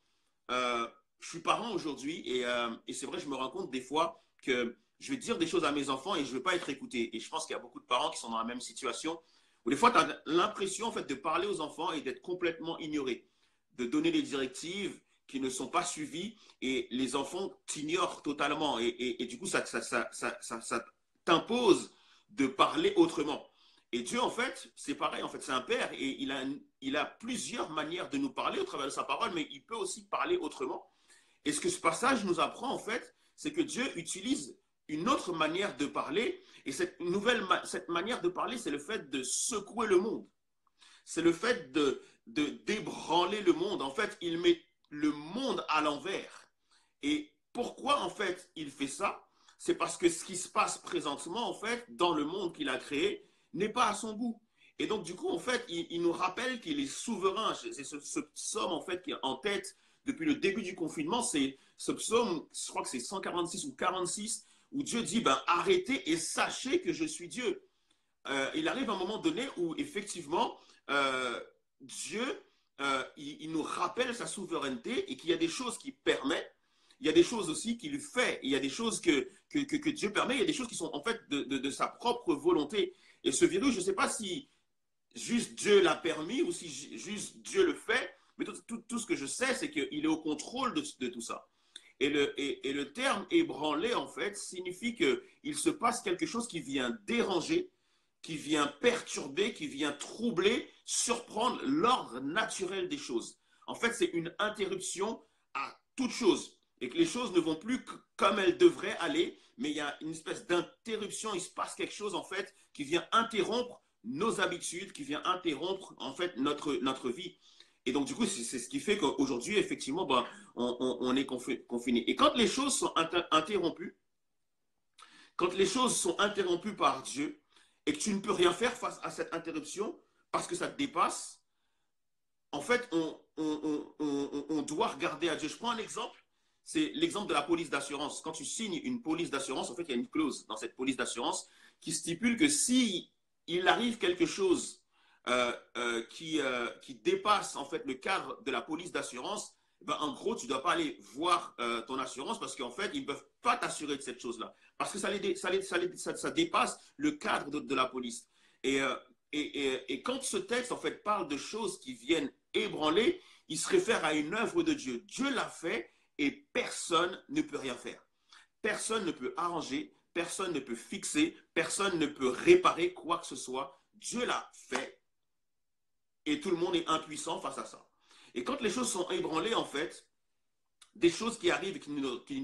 Je suis parent aujourd'hui et c'est vrai, je me rends compte des fois que je vais dire des choses à mes enfants et je ne vais pas être écouté. Et je pense qu'il y a beaucoup de parents qui sont dans la même situation où des fois, tu as l'impression, en fait, de parler aux enfants et d'être complètement ignoré, de donner des directives qui ne sont pas suivies et les enfants t'ignorent totalement. Et du coup, ça t'impose de parler autrement. Et Dieu, en fait, c'est pareil, en fait, c'est un père et il a plusieurs manières de nous parler au travers de sa parole, mais il peut aussi parler autrement. Et ce que ce passage nous apprend, en fait, c'est que Dieu utilise une autre manière de parler. Et cette manière de parler, c'est le fait de secouer le monde. C'est le fait d'ébranler le monde. En fait, il met le monde à l'envers. Et pourquoi, en fait, il fait ça? C'est parce que ce qui se passe présentement, en fait, dans le monde qu'il a créé, n'est pas à son goût. Et donc, du coup, en fait, il nous rappelle qu'il est souverain. C'est ce psaume, en fait, qui est en tête depuis le début du confinement. C'est ce psaume, je crois que c'est 146 ou 46, où Dieu dit, ben, arrêtez et sachez que je suis Dieu. Il arrive un moment donné où, effectivement, Dieu, il nous rappelle sa souveraineté et qu'il y a des choses qu'il permet, il y a des choses aussi qu'il fait, il y a des choses que Dieu permet, il y a des choses qui sont en fait de sa propre volonté. Et ce virus, je ne sais pas si juste Dieu l'a permis ou si juste Dieu le fait, mais tout ce que je sais, c'est qu'il est au contrôle de tout ça. Et le terme ébranler, en fait, signifie qu'il se passe quelque chose qui vient déranger, qui vient perturber, qui vient troubler, surprendre l'ordre naturel des choses. En fait, c'est une interruption à toute chose. Et que les choses ne vont plus comme elles devraient aller, mais il y a une espèce d'interruption, il se passe quelque chose, en fait, qui vient interrompre nos habitudes, qui vient interrompre, en fait, notre vie. Et donc, du coup, c'est ce qui fait qu'aujourd'hui, effectivement, ben, on est confiné. Et quand les choses sont interrompues, quand les choses sont interrompues par Dieu, et que tu ne peux rien faire face à cette interruption parce que ça te dépasse, en fait, on doit regarder à Dieu. Je prends un exemple, c'est l'exemple de la police d'assurance. Quand tu signes une police d'assurance, en fait, il y a une clause dans cette police d'assurance qui stipule que si il arrive quelque chose qui dépasse en fait le cadre de la police d'assurance, ben, en gros, tu ne dois pas aller voir ton assurance parce qu'en fait, ils ne peuvent pas t'assurer de cette chose-là. Parce que ça dépasse le cadre de la police. Et quand ce texte, en fait, parle de choses qui viennent ébranler, il se réfère à une œuvre de Dieu. Dieu l'a fait et personne ne peut rien faire. Personne ne peut arranger, personne ne peut fixer, personne ne peut réparer quoi que ce soit. Dieu l'a fait et tout le monde est impuissant face à ça. Et quand les choses sont ébranlées, en fait, des choses qui arrivent et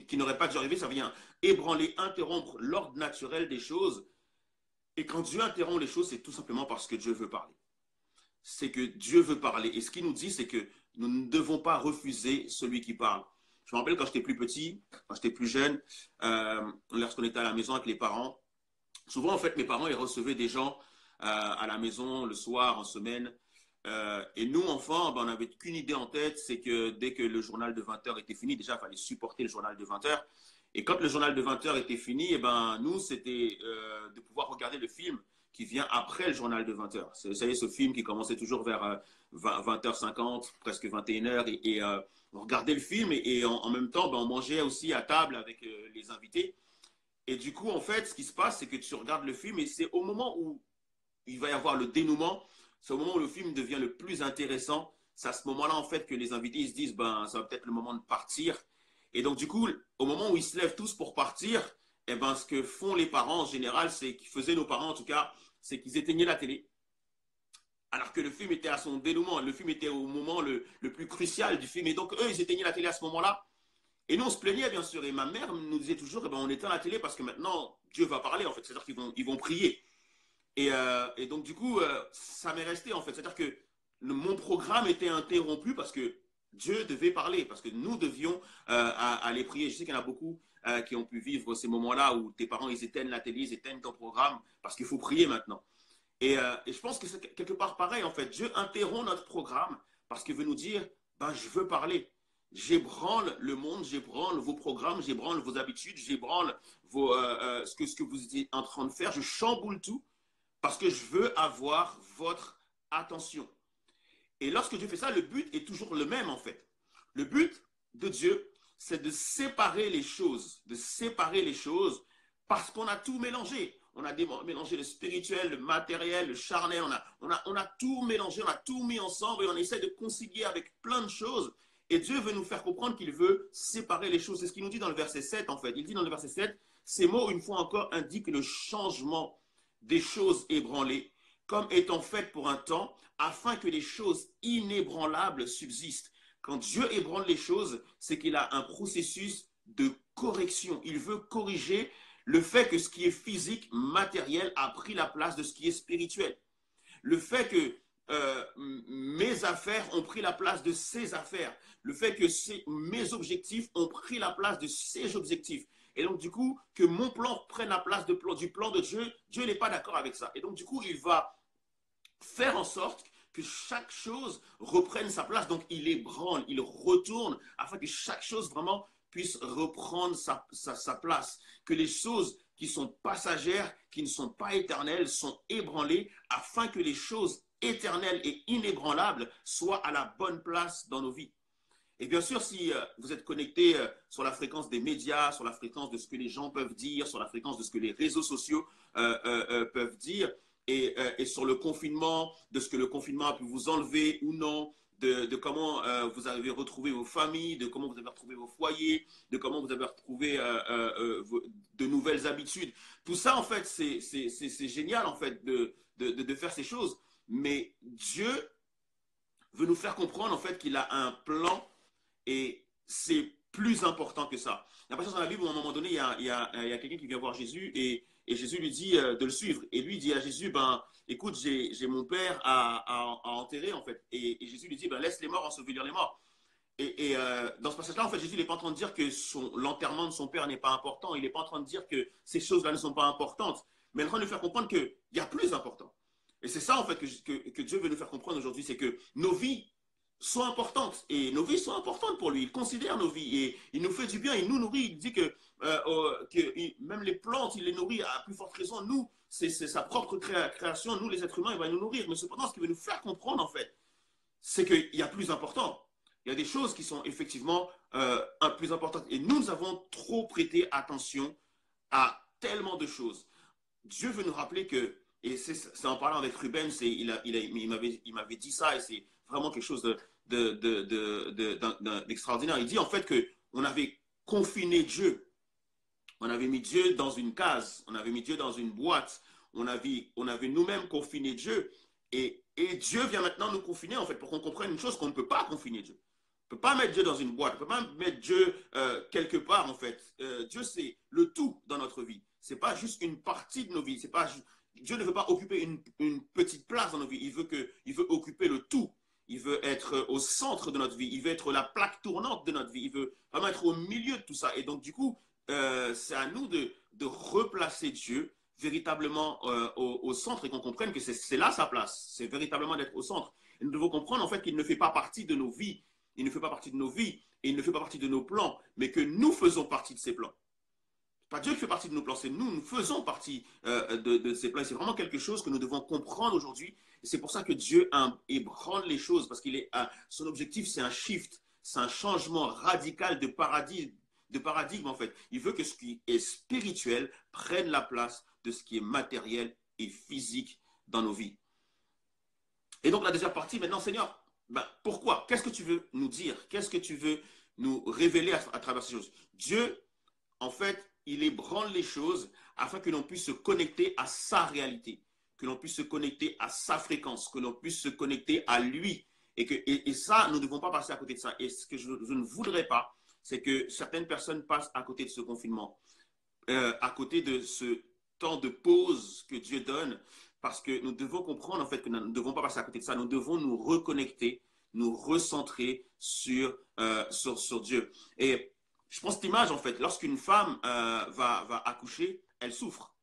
qui n'auraient pas dû arriver, ça vient ébranler, interrompre l'ordre naturel des choses. Et quand Dieu interrompt les choses, c'est tout simplement parce que Dieu veut parler. C'est que Dieu veut parler. Et ce qu'il nous dit, c'est que nous ne devons pas refuser celui qui parle. Je me rappelle quand j'étais plus petit, quand j'étais plus jeune, lorsqu'on était à la maison avec les parents, souvent, en fait, mes parents, ils recevaient des gens à la maison le soir, en semaine. Et nous, enfants, ben, on n'avait qu'une idée en tête, c'est que dès que le journal de 20 heures était fini, déjà, il fallait supporter le journal de 20 heures. Et quand le journal de 20 heures était fini, eh ben, nous, c'était de pouvoir regarder le film qui vient après le journal de 20 heures. Vous savez, ce film qui commençait toujours vers 20h50, presque 21h, on regardait le film et en même temps, ben, on mangeait aussi à table avec les invités. Et du coup, en fait, ce qui se passe, c'est que tu regardes le film et c'est au moment où il va y avoir le dénouement, c'est au moment où le film devient le plus intéressant. C'est à ce moment-là, en fait, que les invités ils se disent, ben, ça va peut-être le moment de partir. Et donc, du coup, au moment où ils se lèvent tous pour partir, eh ben, ce que font les parents en général, c'est qu'ils faisaient nos parents en tout cas, c'est qu'ils éteignaient la télé. Alors que le film était à son dénouement, le film était au moment le plus crucial du film. Et donc, eux, ils éteignaient la télé à ce moment-là. Et nous, on se plaignait, bien sûr. Et ma mère nous disait toujours, eh ben, on éteint la télé parce que maintenant, Dieu va parler, en fait. C'est-à-dire qu'ils vont prier. Et donc, du coup, ça m'est resté, en fait. C'est-à-dire que mon programme était interrompu parce que Dieu devait parler, parce que nous devions aller prier. Je sais qu'il y en a beaucoup qui ont pu vivre ces moments-là où tes parents, ils éteignent la télé, ils éteignent ton programme parce qu'il faut prier maintenant. Et je pense que c'est quelque part pareil, en fait. Dieu interrompt notre programme parce qu'il veut nous dire, ben, je veux parler. J'ébranle le monde, j'ébranle vos programmes, j'ébranle vos habitudes, j'ébranle ce que vous êtes en train de faire. Je chamboule tout parce que je veux avoir votre attention. Et lorsque Dieu fait ça, le but est toujours le même, en fait. Le but de Dieu, c'est de séparer les choses, parce qu'on a tout mélangé. On a mélangé le spirituel, le matériel, le charnel, on a tout mélangé, on a tout mis ensemble et on essaie de concilier avec plein de choses. Et Dieu veut nous faire comprendre qu'il veut séparer les choses. C'est ce qu'il nous dit dans le verset 7, en fait. Il dit dans le verset 7, ces mots, une fois encore, indiquent le changement des choses ébranlées, comme étant faites pour un temps, afin que les choses inébranlables subsistent. Quand Dieu ébranle les choses, c'est qu'il a un processus de correction. Il veut corriger le fait que ce qui est physique, matériel, a pris la place de ce qui est spirituel. Le fait que mes affaires ont pris la place de ses affaires. Le fait que mes objectifs ont pris la place de ses objectifs. Et donc, du coup, que mon plan prenne la place du plan de Dieu, Dieu n'est pas d'accord avec ça. Et donc, du coup, il va faire en sorte que chaque chose reprenne sa place. Donc, il ébranle, il retourne, afin que chaque chose vraiment puisse reprendre sa place. Que les choses qui sont passagères, qui ne sont pas éternelles, sont ébranlées, afin que les choses éternelles et inébranlables soient à la bonne place dans nos vies. Et bien sûr, si vous êtes connecté sur la fréquence des médias, sur la fréquence de ce que les gens peuvent dire, sur la fréquence de ce que les réseaux sociaux peuvent dire, et sur le confinement, de ce que le confinement a pu vous enlever ou non, de comment vous avez retrouvé vos familles, de comment vous avez retrouvé vos foyers, de comment vous avez retrouvé de nouvelles habitudes. Tout ça, en fait, c'est génial, en fait, de faire ces choses. Mais Dieu veut nous faire comprendre, en fait, qu'il a un plan. Et c'est plus important que ça. Il y a pas dans la Bible où à un moment donné, il y a quelqu'un qui vient voir Jésus et Jésus lui dit de le suivre. Et lui dit à Jésus, ben, écoute, j'ai mon père à enterrer en fait. Et Jésus lui dit, ben, laisse les morts ensevelir les morts. Et dans ce passage-là, en fait, Jésus n'est pas en train de dire que l'enterrement de son père n'est pas important. Il n'est pas en train de dire que ces choses-là ne sont pas importantes. Mais il est en train de lui faire comprendre qu'il y a plus important. Et c'est ça, en fait, que Dieu veut nous faire comprendre aujourd'hui, c'est que nos vies sont importantes. Et nos vies sont importantes pour lui. Il considère nos vies et il nous fait du bien, il nous nourrit. Il dit que même les plantes, il les nourrit à plus forte raison. Nous, c'est sa propre création. Nous, les êtres humains, il va nous nourrir. Mais cependant, ce qu'il veut nous faire comprendre, en fait, c'est qu'il y a plus important. Il y a des choses qui sont effectivement plus importantes. Et nous avons trop prêté attention à tellement de choses. Dieu veut nous rappeler que, et c'est en parlant avec Ruben, il m'avait dit ça, et c'est vraiment quelque chose d'extraordinaire. Il dit en fait qu'on avait confiné Dieu. On avait mis Dieu dans une case, on avait mis Dieu dans une boîte, on avait nous-mêmes confiné Dieu. Et Dieu vient maintenant nous confiner, en fait, pour qu'on comprenne une chose, qu'on ne peut pas confiner Dieu. On ne peut pas mettre Dieu dans une boîte, on ne peut pas mettre Dieu quelque part, en fait. Dieu, c'est le tout dans notre vie. Ce n'est pas juste une partie de nos vies. Dieu ne veut pas occuper une petite place dans nos vies. Il veut occuper le tout. Il veut être au centre de notre vie. Il veut être la plaque tournante de notre vie. Il veut vraiment être au milieu de tout ça. Et donc, du coup, c'est à nous de replacer Dieu véritablement au centre et qu'on comprenne que c'est là sa place. C'est véritablement d'être au centre. Et nous devons comprendre, en fait, qu'il ne fait pas partie de nos vies. Il ne fait pas partie de nos vies et il ne fait pas partie de nos plans, mais que nous faisons partie de ces plans. pas Dieu qui fait partie de nos plans, c'est nous, nous faisons partie de ces plans. C'est vraiment quelque chose que nous devons comprendre aujourd'hui. Et c'est pour ça que Dieu ébranle les choses, parce son objectif, c'est un shift, c'est un changement radical de paradigme en fait. Il veut que ce qui est spirituel prenne la place de ce qui est matériel et physique dans nos vies. Et donc la deuxième partie, maintenant, Seigneur, ben, pourquoi? Qu'est-ce que tu veux nous dire? Qu'est-ce que tu veux nous révéler à travers ces choses? Dieu, en fait, il ébranle les choses afin que l'on puisse se connecter à sa réalité, que l'on puisse se connecter à sa fréquence, que l'on puisse se connecter à lui. Et ça, nous ne devons pas passer à côté de ça. Et ce que je ne voudrais pas, c'est que certaines personnes passent à côté de ce confinement, à côté de ce temps de pause que Dieu donne, parce que nous devons comprendre en fait que nous ne devons pas passer à côté de ça. Nous devons nous reconnecter, nous recentrer sur Dieu. Et je prends cette image en fait. Lorsqu'une femme va accoucher, elle souffre.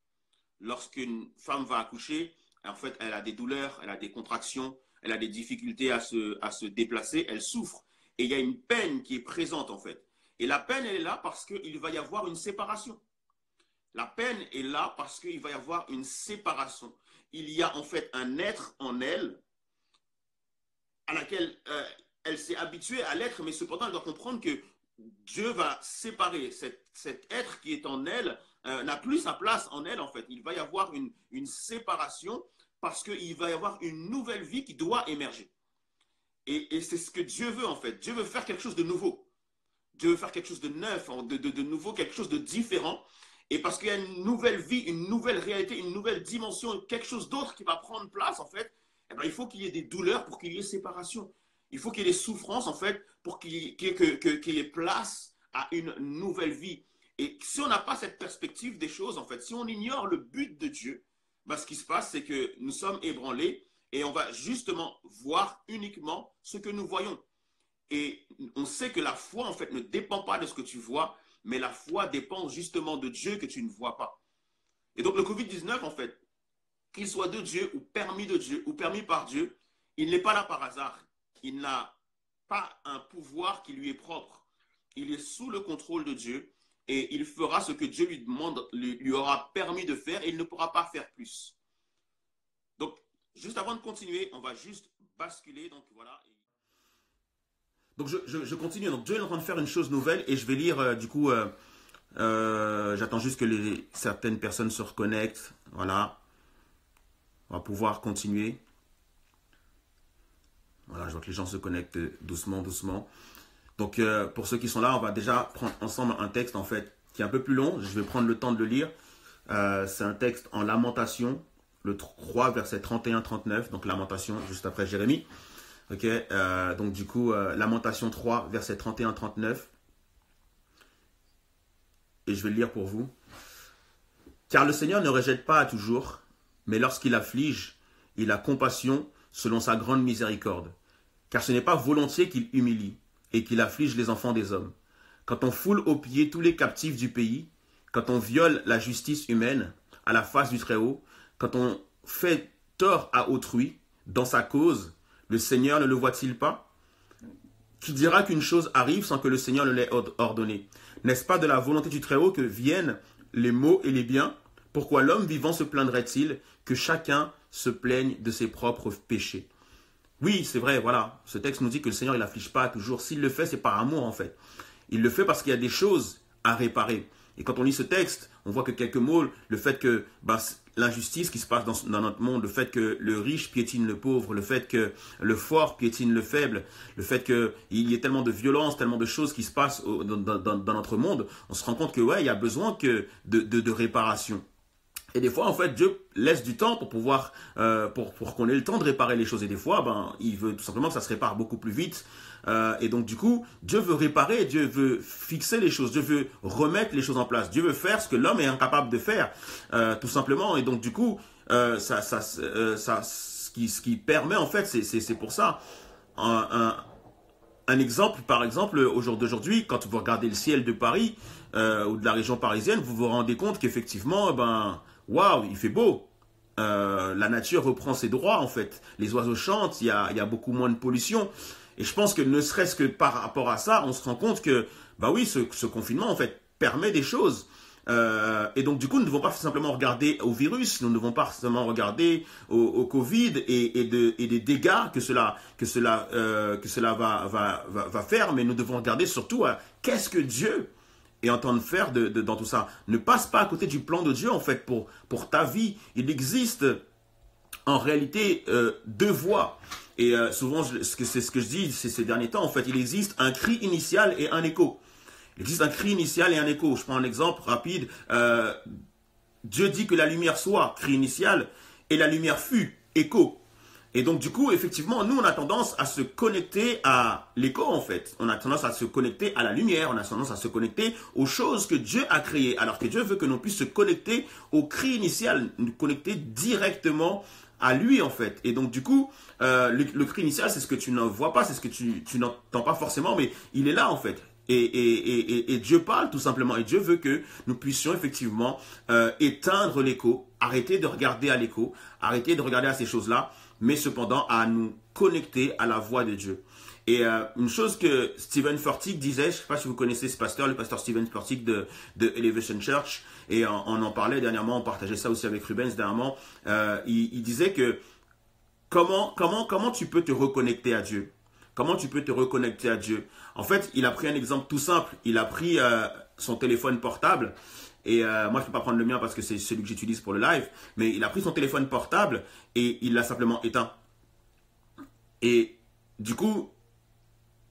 Lorsqu'une femme va accoucher, en fait, elle a des douleurs, elle a des contractions, elle a des difficultés à se déplacer, elle souffre. Et il y a une peine qui est présente en fait. Et la peine, elle est là parce qu'il va y avoir une séparation. La peine est là parce qu'il va y avoir une séparation. Il y a en fait un être en elle à laquelle elle s'est habituée à l'être, mais cependant elle doit comprendre que Dieu va séparer cet être qui est en elle, n'a plus sa place en elle en fait. Il va y avoir une séparation parce qu'il va y avoir une nouvelle vie qui doit émerger. Et c'est ce que Dieu veut en fait. Dieu veut faire quelque chose de nouveau. Dieu veut faire quelque chose de neuf, de nouveau, quelque chose de différent. Et parce qu'il y a une nouvelle vie, une nouvelle réalité, une nouvelle dimension, quelque chose d'autre qui va prendre place, en fait, eh bien, il faut qu'il y ait des douleurs pour qu'il y ait séparation. Il faut qu'il y ait des souffrances, en fait, pour qu'il y ait place à une nouvelle vie. Et si on n'a pas cette perspective des choses, en fait, si on ignore le but de Dieu, ben, ce qui se passe, c'est que nous sommes ébranlés et on va justement voir uniquement ce que nous voyons. Et on sait que la foi, en fait, ne dépend pas de ce que tu vois, mais la foi dépend justement de Dieu que tu ne vois pas. Et donc le Covid-19, en fait, qu'il soit de Dieu ou permis par Dieu, il n'est pas là par hasard. Il n'a pas un pouvoir qui lui est propre. Il est sous le contrôle de Dieu et il fera ce que Dieu lui demande, lui aura permis de faire et il ne pourra pas faire plus. Donc, juste avant de continuer, on va juste basculer. Donc voilà. Donc je continue. Donc Dieu est en train de faire une chose nouvelle et je vais lire du coup. J'attends juste que certaines personnes se reconnectent. Voilà. On va pouvoir continuer. Voilà, je vois que les gens se connectent doucement, doucement. Donc pour ceux qui sont là, on va déjà prendre ensemble un texte en fait qui est un peu plus long. Je vais prendre le temps de le lire. C'est un texte en Lamentation, le 3 verset 31-39. Donc Lamentation juste après Jérémie. Ok, donc du coup, Lamentation 3, verset 31-39. Et je vais le lire pour vous. Car le Seigneur ne rejette pas à toujours, mais lorsqu'il afflige, il a compassion selon sa grande miséricorde. Car ce n'est pas volontiers qu'il humilie et qu'il afflige les enfants des hommes. Quand on foule aux pieds tous les captifs du pays, quand on viole la justice humaine à la face du Très-Haut, quand on fait tort à autrui dans sa cause, le Seigneur ne le voit-il pas? Qui dira qu'une chose arrive sans que le Seigneur le l'ait ordonné? N'est-ce pas de la volonté du Très-Haut que viennent les maux et les biens? Pourquoi l'homme vivant se plaindrait-il que chacun se plaigne de ses propres péchés? Oui, c'est vrai, voilà. Ce texte nous dit que le Seigneur, il n'afflige pas toujours. S'il le fait, c'est par amour, en fait. Il le fait parce qu'il y a des choses à réparer. Et quand on lit ce texte, on voit que quelques mots, le fait que l'injustice qui se passe dans notre monde, le fait que le riche piétine le pauvre, le fait que le fort piétine le faible, le fait qu'il y ait tellement de violence, tellement de choses qui se passent dans notre monde, on se rend compte que ouais, il y a besoin de réparation. Et des fois, en fait, Dieu laisse du temps pour pouvoir, pour qu'on ait le temps de réparer les choses. Et des fois, il veut tout simplement que ça se répare beaucoup plus vite. Et donc, du coup, Dieu veut réparer, Dieu veut fixer les choses, Dieu veut remettre les choses en place. Dieu veut faire ce que l'homme est incapable de faire, tout simplement. Et donc, du coup, ce qui permet, en fait, c'est pour ça. Un exemple, par exemple, au jour d'aujourd'hui, quand vous regardez le ciel de Paris ou de la région parisienne, vous vous rendez compte qu'effectivement, waouh, il fait beau. La nature reprend ses droits, en fait. Les oiseaux chantent, il y a beaucoup moins de pollution. Et je pense que ne serait-ce que par rapport à ça, on se rend compte que, bah oui, ce confinement, en fait, permet des choses. Et donc, du coup, nous ne devons pas simplement regarder au virus, nous ne devons pas seulement regarder au Covid et des dégâts que cela va faire, mais nous devons regarder surtout à qu'est-ce que Dieu est en train de faire dans tout ça. Ne passe pas à côté du plan de Dieu, en fait, pour ta vie. Il existe en réalité deux voies. Et souvent, c'est ce que je dis ces derniers temps, en fait, il existe un cri initial et un écho. Il existe un cri initial et un écho. Je prends un exemple rapide. Dieu dit que la lumière soit, cri initial, et la lumière fut, écho. Et donc, du coup, effectivement, nous, on a tendance à se connecter à l'écho, en fait. On a tendance à se connecter à la lumière, on a tendance à se connecter aux choses que Dieu a créées, alors que Dieu veut que l'on puisse se connecter au cri initial, nous connecter directement à lui, en fait. Et donc, du coup, le cri initial, c'est ce que tu ne vois pas, c'est ce que tu n'entends pas forcément, mais il est là, en fait. Et Dieu parle tout simplement. Et Dieu veut que nous puissions effectivement éteindre l'écho, arrêter de regarder à l'écho, arrêter de regarder à ces choses-là, mais cependant à nous connecter à la voix de Dieu. Et une chose que Stephen Furtick disait, je ne sais pas si vous connaissez ce pasteur, le pasteur Stephen Furtick de Elevation Church, et on en parlait dernièrement, on partageait ça aussi avec Rubens dernièrement, il disait que comment tu peux te reconnecter à Dieu? Comment tu peux te reconnecter à Dieu? En fait, il a pris un exemple tout simple. Il a pris son téléphone portable. Et moi, je ne peux pas prendre le mien parce que c'est celui que j'utilise pour le live. Mais il a pris son téléphone portable et il l'a simplement éteint. Et du coup,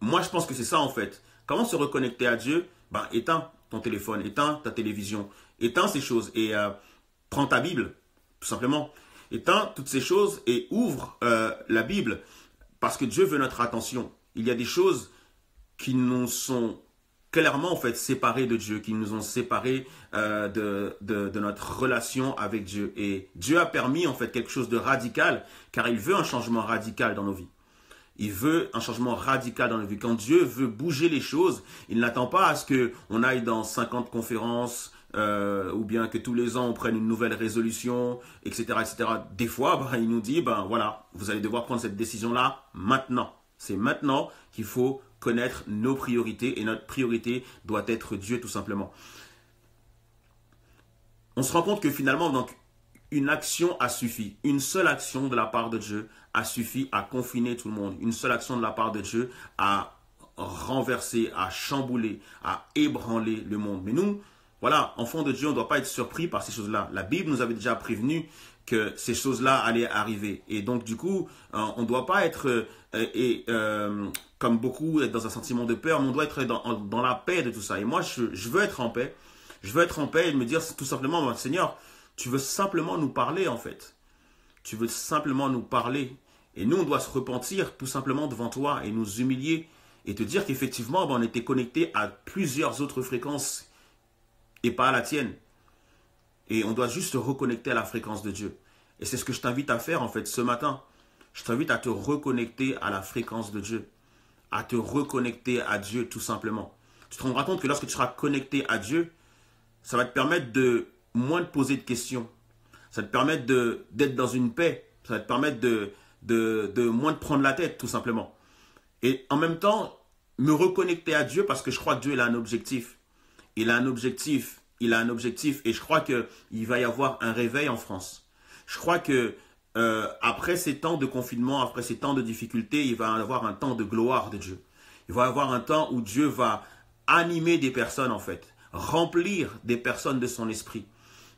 moi, je pense que c'est ça en fait. Comment se reconnecter à Dieu? Ben, éteins ton téléphone, éteins ta télévision, éteins ces choses et prends ta Bible, tout simplement. Éteins toutes ces choses et ouvre la Bible. Parce que Dieu veut notre attention. Il y a des choses qui nous sont clairement en fait séparées de Dieu, qui nous ont séparés de notre relation avec Dieu. Et Dieu a permis en fait quelque chose de radical, car il veut un changement radical dans nos vies. Il veut un changement radical dans nos vies. Quand Dieu veut bouger les choses, il n'attend pas à ce qu'on aille dans 50 conférences, ou bien que tous les ans on prenne une nouvelle résolution, etc. etc. Des fois, il nous dit, voilà, vous allez devoir prendre cette décision-là maintenant. C'est maintenant qu'il faut connaître nos priorités et notre priorité doit être Dieu tout simplement. On se rend compte que finalement, donc, une action a suffi. Une seule action de la part de Dieu a suffi à confiner tout le monde. Une seule action de la part de Dieu a renversé, à chambouler, à ébranler le monde. Mais nous, voilà, enfants de Dieu, on ne doit pas être surpris par ces choses-là. La Bible nous avait déjà prévenu que ces choses-là allaient arriver. Et donc, du coup, on ne doit pas être, comme beaucoup, être dans un sentiment de peur, mais on doit être dans la paix de tout ça. Et moi, je veux être en paix. Je veux être en paix et me dire tout simplement, Seigneur, tu veux simplement nous parler, en fait. Tu veux simplement nous parler. Et nous, on doit se repentir tout simplement devant toi et nous humilier et te dire qu'effectivement, on était connecté à plusieurs autres fréquences et pas à la tienne. Et on doit juste se reconnecter à la fréquence de Dieu. Et c'est ce que je t'invite à faire en fait ce matin. Je t'invite à te reconnecter à la fréquence de Dieu. À te reconnecter à Dieu tout simplement. Tu te rendras compte que lorsque tu seras connecté à Dieu, ça va te permettre de moins te poser de questions. Ça va te permettre d'être dans une paix. Ça va te permettre de moins te prendre la tête tout simplement. Et en même temps, me reconnecter à Dieu parce que je crois que Dieu il a un objectif. Il a un objectif. Il a un objectif et je crois qu'il va y avoir un réveil en France. Je crois que après ces temps de confinement, après ces temps de difficultés, il va y avoir un temps de gloire de Dieu. Il va y avoir un temps où Dieu va animer des personnes en fait, remplir des personnes de son esprit.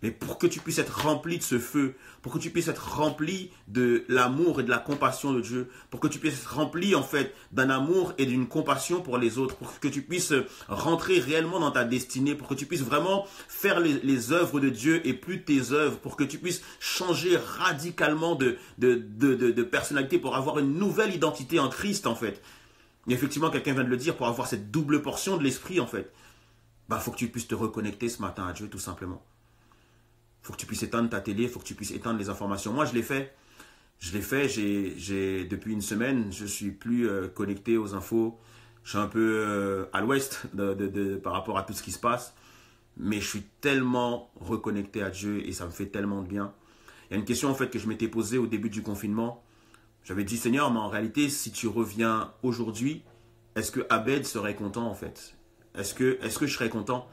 Mais pour que tu puisses être rempli de ce feu, pour que tu puisses être rempli de l'amour et de la compassion de Dieu, pour que tu puisses être rempli en fait d'un amour et d'une compassion pour les autres, pour que tu puisses rentrer réellement dans ta destinée, pour que tu puisses vraiment faire les œuvres de Dieu et plus tes œuvres, pour que tu puisses changer radicalement de personnalité, pour avoir une nouvelle identité en Christ en fait. Et effectivement, quelqu'un vient de le dire, pour avoir cette double portion de l'esprit en fait, faut que tu puisses te reconnecter ce matin à Dieu tout simplement. Il faut que tu puisses éteindre ta télé, il faut que tu puisses éteindre les informations. Moi, je l'ai fait. Depuis une semaine, je ne suis plus connecté aux infos. Je suis un peu à l'ouest par rapport à tout ce qui se passe. Mais je suis tellement reconnecté à Dieu et ça me fait tellement de bien. Il y a une question en fait que je m'étais posée au début du confinement. J'avais dit, Seigneur, mais en réalité, si tu reviens aujourd'hui, est-ce que Abed serait content en fait? Est-ce que je serais content?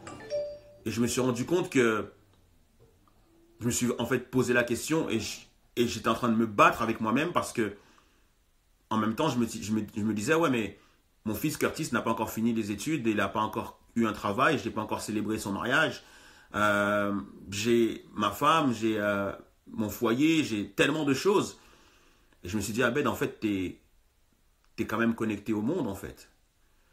Et je me suis rendu compte que je me suis en fait posé la question et j'étais en train de me battre avec moi-même parce que en même temps, je me disais, ouais, mais mon fils Curtis n'a pas encore fini les études, il n'a pas encore eu un travail, je n'ai pas encore célébré son mariage. J'ai ma femme, j'ai mon foyer, j'ai tellement de choses. Et je me suis dit, Abed, en fait, t'es quand même connecté au monde, en fait.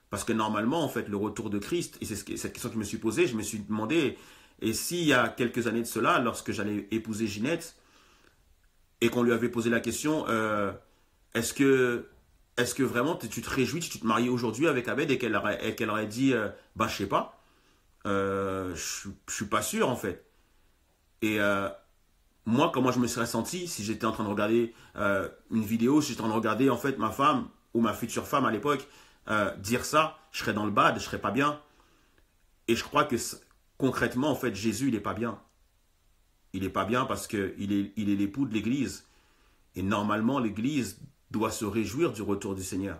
Parce que normalement, en fait, le retour de Christ, et c'est cette question que je me suis posée, je me suis demandé, et s'il y a quelques années de cela, lorsque j'allais épouser Ginette, et qu'on lui avait posé la question, est-ce que, est-ce que vraiment tu te réjouis si tu te mariais aujourd'hui avec Abed et qu'elle aurait dit, bah je sais pas, je suis pas sûr en fait. Et moi, comment je me serais senti si j'étais en train de regarder une vidéo, si j'étais en train de regarder en fait ma femme ou ma future femme à l'époque dire ça, je serais dans le bad, je serais pas bien. Et je crois que concrètement, en fait, Jésus, il est pas bien. Il est pas bien parce que il est l'époux de l'Église. Et normalement, l'Église doit se réjouir du retour du Seigneur.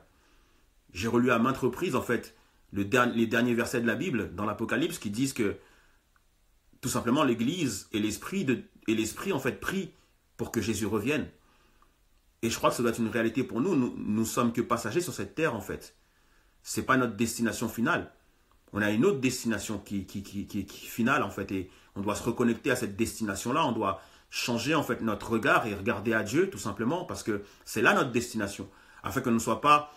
J'ai relu à maintes reprises, en fait, les derniers versets de la Bible, dans l'Apocalypse, qui disent que, tout simplement, l'Église et l'Esprit, en fait, prient pour que Jésus revienne. Et je crois que ça doit être une réalité pour nous. Nous sommes que passagers sur cette terre, en fait. Ce n'est pas notre destination finale. On a une autre destination qui finale, en fait, et on doit se reconnecter à cette destination-là. On doit changer, en fait, notre regard et regarder à Dieu, tout simplement, parce que c'est là notre destination, afin que nous ne soyons pas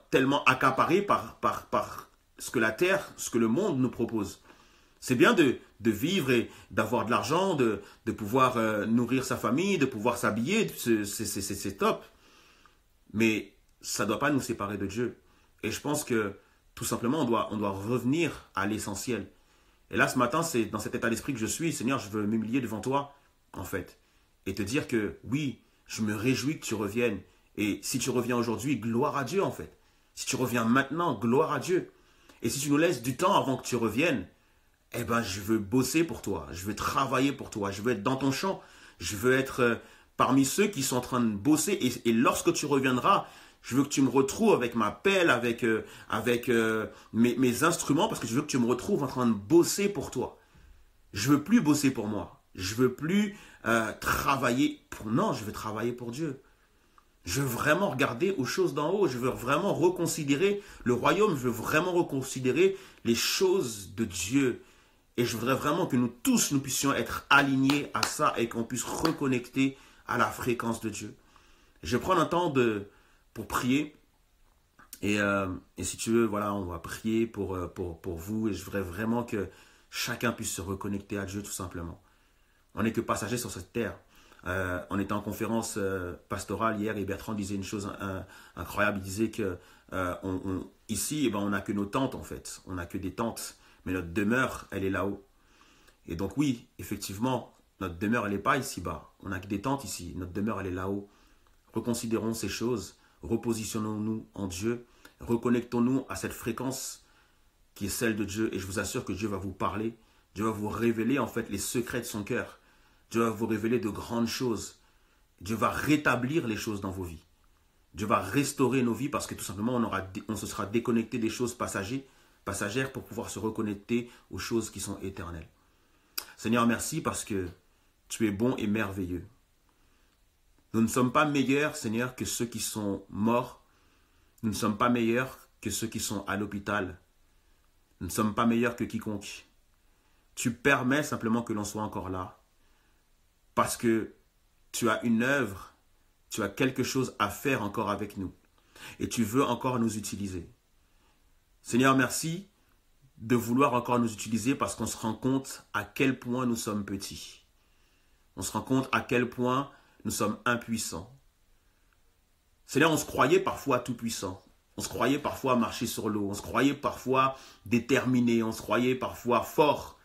tellement accaparés par ce que la terre, ce que le monde nous propose. C'est bien de vivre et d'avoir de l'argent, de pouvoir nourrir sa famille, de pouvoir s'habiller, c'est top. Mais ça ne doit pas nous séparer de Dieu. Et je pense que, tout simplement, on doit revenir à l'essentiel. Et là, ce matin, c'est dans cet état d'esprit que je suis. Seigneur, je veux m'humilier devant toi, en fait. Et te dire que, oui, je me réjouis que tu reviennes. Et si tu reviens aujourd'hui, gloire à Dieu, en fait. Si tu reviens maintenant, gloire à Dieu. Et si tu nous laisses du temps avant que tu reviennes, eh ben, je veux bosser pour toi. Je veux travailler pour toi. Je veux être dans ton champ. Je veux être parmi ceux qui sont en train de bosser. Et lorsque tu reviendras, je veux que tu me retrouves avec ma pelle, avec mes instruments, parce que je veux que tu me retrouves en train de bosser pour toi. Je veux plus bosser pour moi. Je veux plus travailler pour... Non, je veux travailler pour Dieu. Je veux vraiment regarder aux choses d'en haut. Je veux vraiment reconsidérer le royaume. Je veux vraiment reconsidérer les choses de Dieu. Et je voudrais vraiment que nous tous, nous puissions être alignés à ça et qu'on puisse reconnecter à la fréquence de Dieu. Je vais prendre un temps pour prier. Et si tu veux, voilà, on va prier pour vous. Et je voudrais vraiment que chacun puisse se reconnecter à Dieu tout simplement. On n'est que passagers sur cette terre. On était en conférence pastorale hier et Bertrand disait une chose incroyable. Il disait que ici, on n'a que nos tentes en fait. On n'a que des tentes. Mais notre demeure, elle est là-haut. Et donc oui, effectivement, notre demeure, elle n'est pas ici-bas. On n'a que des tentes ici. Notre demeure, elle est là-haut. Reconsidérons ces choses. Repositionnons-nous en Dieu. Reconnectons-nous à cette fréquence qui est celle de Dieu. Et je vous assure que Dieu va vous parler. Dieu va vous révéler en fait les secrets de son cœur. Dieu va vous révéler de grandes choses. Dieu va rétablir les choses dans vos vies. Dieu va restaurer nos vies parce que tout simplement on se sera déconnecté des choses passagères pour pouvoir se reconnecter aux choses qui sont éternelles. Seigneur, merci parce que tu es bon et merveilleux. Nous ne sommes pas meilleurs, Seigneur, que ceux qui sont morts. Nous ne sommes pas meilleurs que ceux qui sont à l'hôpital. Nous ne sommes pas meilleurs que quiconque. Tu permets simplement que l'on soit encore là. Parce que tu as une œuvre, tu as quelque chose à faire encore avec nous. Et tu veux encore nous utiliser. Seigneur, merci de vouloir encore nous utiliser parce qu'on se rend compte à quel point nous sommes petits. On se rend compte à quel point nous sommes impuissants. Seigneur, on se croyait parfois tout puissant. On se croyait parfois marcher sur l'eau. On se croyait parfois déterminé. On se croyait parfois fort.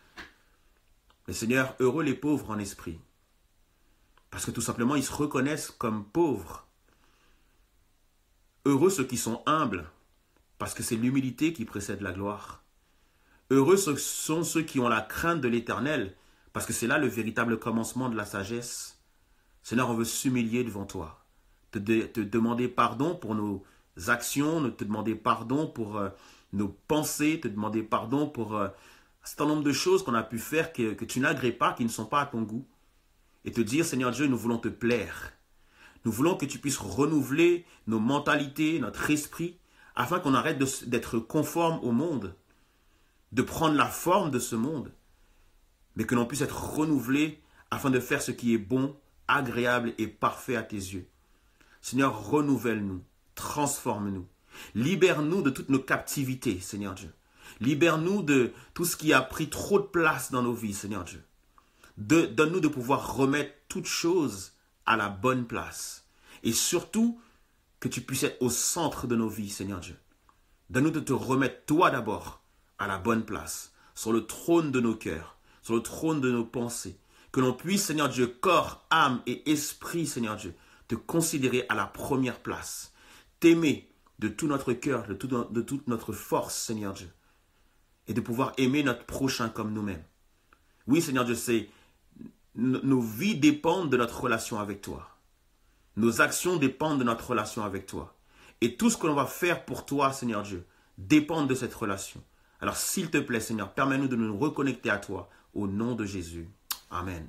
Mais Seigneur, heureux les pauvres en esprit. Parce que tout simplement, ils se reconnaissent comme pauvres. Heureux ceux qui sont humbles. Parce que c'est l'humilité qui précède la gloire. Heureux sont ceux qui ont la crainte de l'Éternel. Parce que c'est là le véritable commencement de la sagesse. Seigneur, on veut s'humilier devant toi. Te demander pardon pour nos actions, te demander pardon pour nos pensées, te demander pardon pour certain nombre de choses qu'on a pu faire que tu n'agrées pas, qui ne sont pas à ton goût. Et te dire, Seigneur Dieu, nous voulons te plaire. Nous voulons que tu puisses renouveler nos mentalités, notre esprit, afin qu'on arrête d'être conforme au monde, de prendre la forme de ce monde, mais que l'on puisse être renouvelé afin de faire ce qui est bon, agréable et parfait à tes yeux. Seigneur, renouvelle-nous, transforme-nous, libère-nous de toutes nos captivités, Seigneur Dieu. Libère-nous de tout ce qui a pris trop de place dans nos vies, Seigneur Dieu. Donne-nous de pouvoir remettre toutes choses à la bonne place. Et surtout, que tu puisses être au centre de nos vies, Seigneur Dieu. Donne-nous de te remettre toi d'abord à la bonne place, sur le trône de nos cœurs, sur le trône de nos pensées. Que l'on puisse, Seigneur Dieu, corps, âme et esprit, Seigneur Dieu, te considérer à la première place. T'aimer de tout notre cœur, de toute notre force, Seigneur Dieu. Et de pouvoir aimer notre prochain comme nous-mêmes. Oui, Seigneur Dieu, nos vies dépendent de notre relation avec toi. Nos actions dépendent de notre relation avec toi. Et tout ce que l'on va faire pour toi, Seigneur Dieu, dépend de cette relation. Alors, s'il te plaît, Seigneur, permets-nous de nous reconnecter à toi au nom de Jésus. Amen.